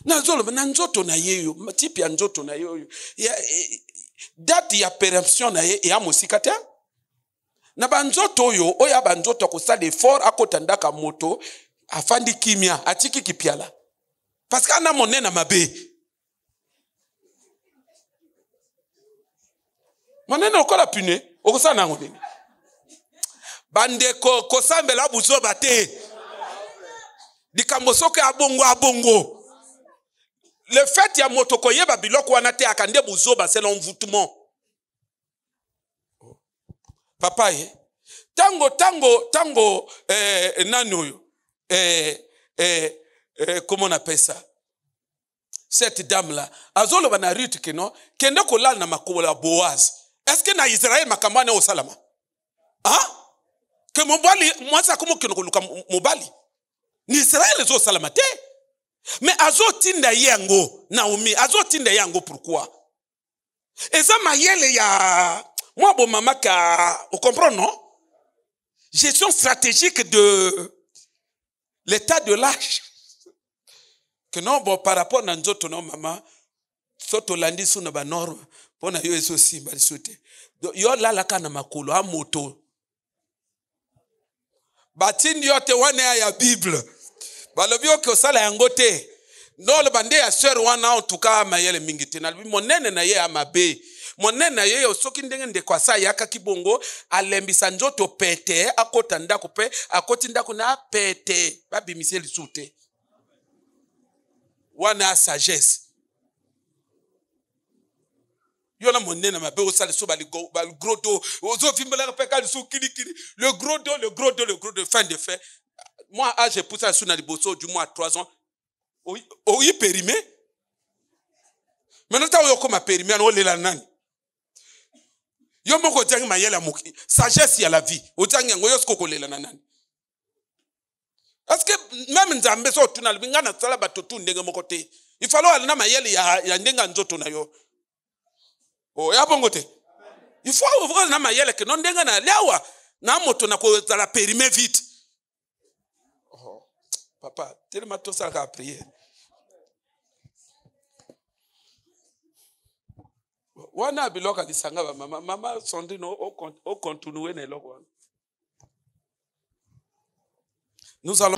Na nzoto na yeyo tipi ya nzoto na yeyo ya date ya péremption na ye ya mosikate na banzoto oyo oya banzoto ko sala effort akotandaka moto afandi kimia atiki kipiala parce que ana monena mabe monena okola pune okosana ngo nini bande ko sambela buzoba te dikambo soke abongo. Le fait ya moto koyeba biloko wana te akande buzoba c'est l'envoûtement. Papa tango nanoyo comment on appelle ça? Cette dame là azolo bana Ruth keno kende ko lala na makola Boaz. Est-ce que na Israël makamane o salama? Hein? Que mobali mwasa komo keno ko luka mobali. Ni Israël zo salama te. Mais azotinda yango Naomi azotinda yango pourquoi? Eza mayele ya moi bon mama ka on comprend non? Gestion stratégique de l'état de l'âge. Que non bon par rapport à nzoto non mama soto landi suna ba norme pona yo eso simba lisute. Yo la kana makolo a moto. Batindi yote wane ya Bible. Balobio ke osala yango te. No le bande ya sœur wana en tout cas mayele mingiti na monene na ye amabe. Monene na ye soki ndenge nde kwa sa yaka kibongo alembisa nzoto pete akota ndako pe akoti ndako na pete babimise lisute. Wana sagesse. Yona monene mabe osala so bal gros dos ozo vimbela peka lisu kili le gros dos fin de fait. Moi, j'ai poussé sur la liboso du mois 3 ans. Oui, périmé. Maintenant, tu as comme périmé, on est là. Yo moko jangi mayela muki. Sagesse ya la vie. O jangi ngo yo skoko lela nanani. Parce que même nzambe so tunal binga na sala batotu ndenge moko te. Il fallait aller na mayele ya ndenga nzoto na yo. Oh, ya bongo te. Il faut ouvrir na mayele que non ndenga na lewa na moto na ko za la périmé vite. Papa, tellement tout ça a prié. Wana biloka disanga mama sondino o continuer na loko. Nous allons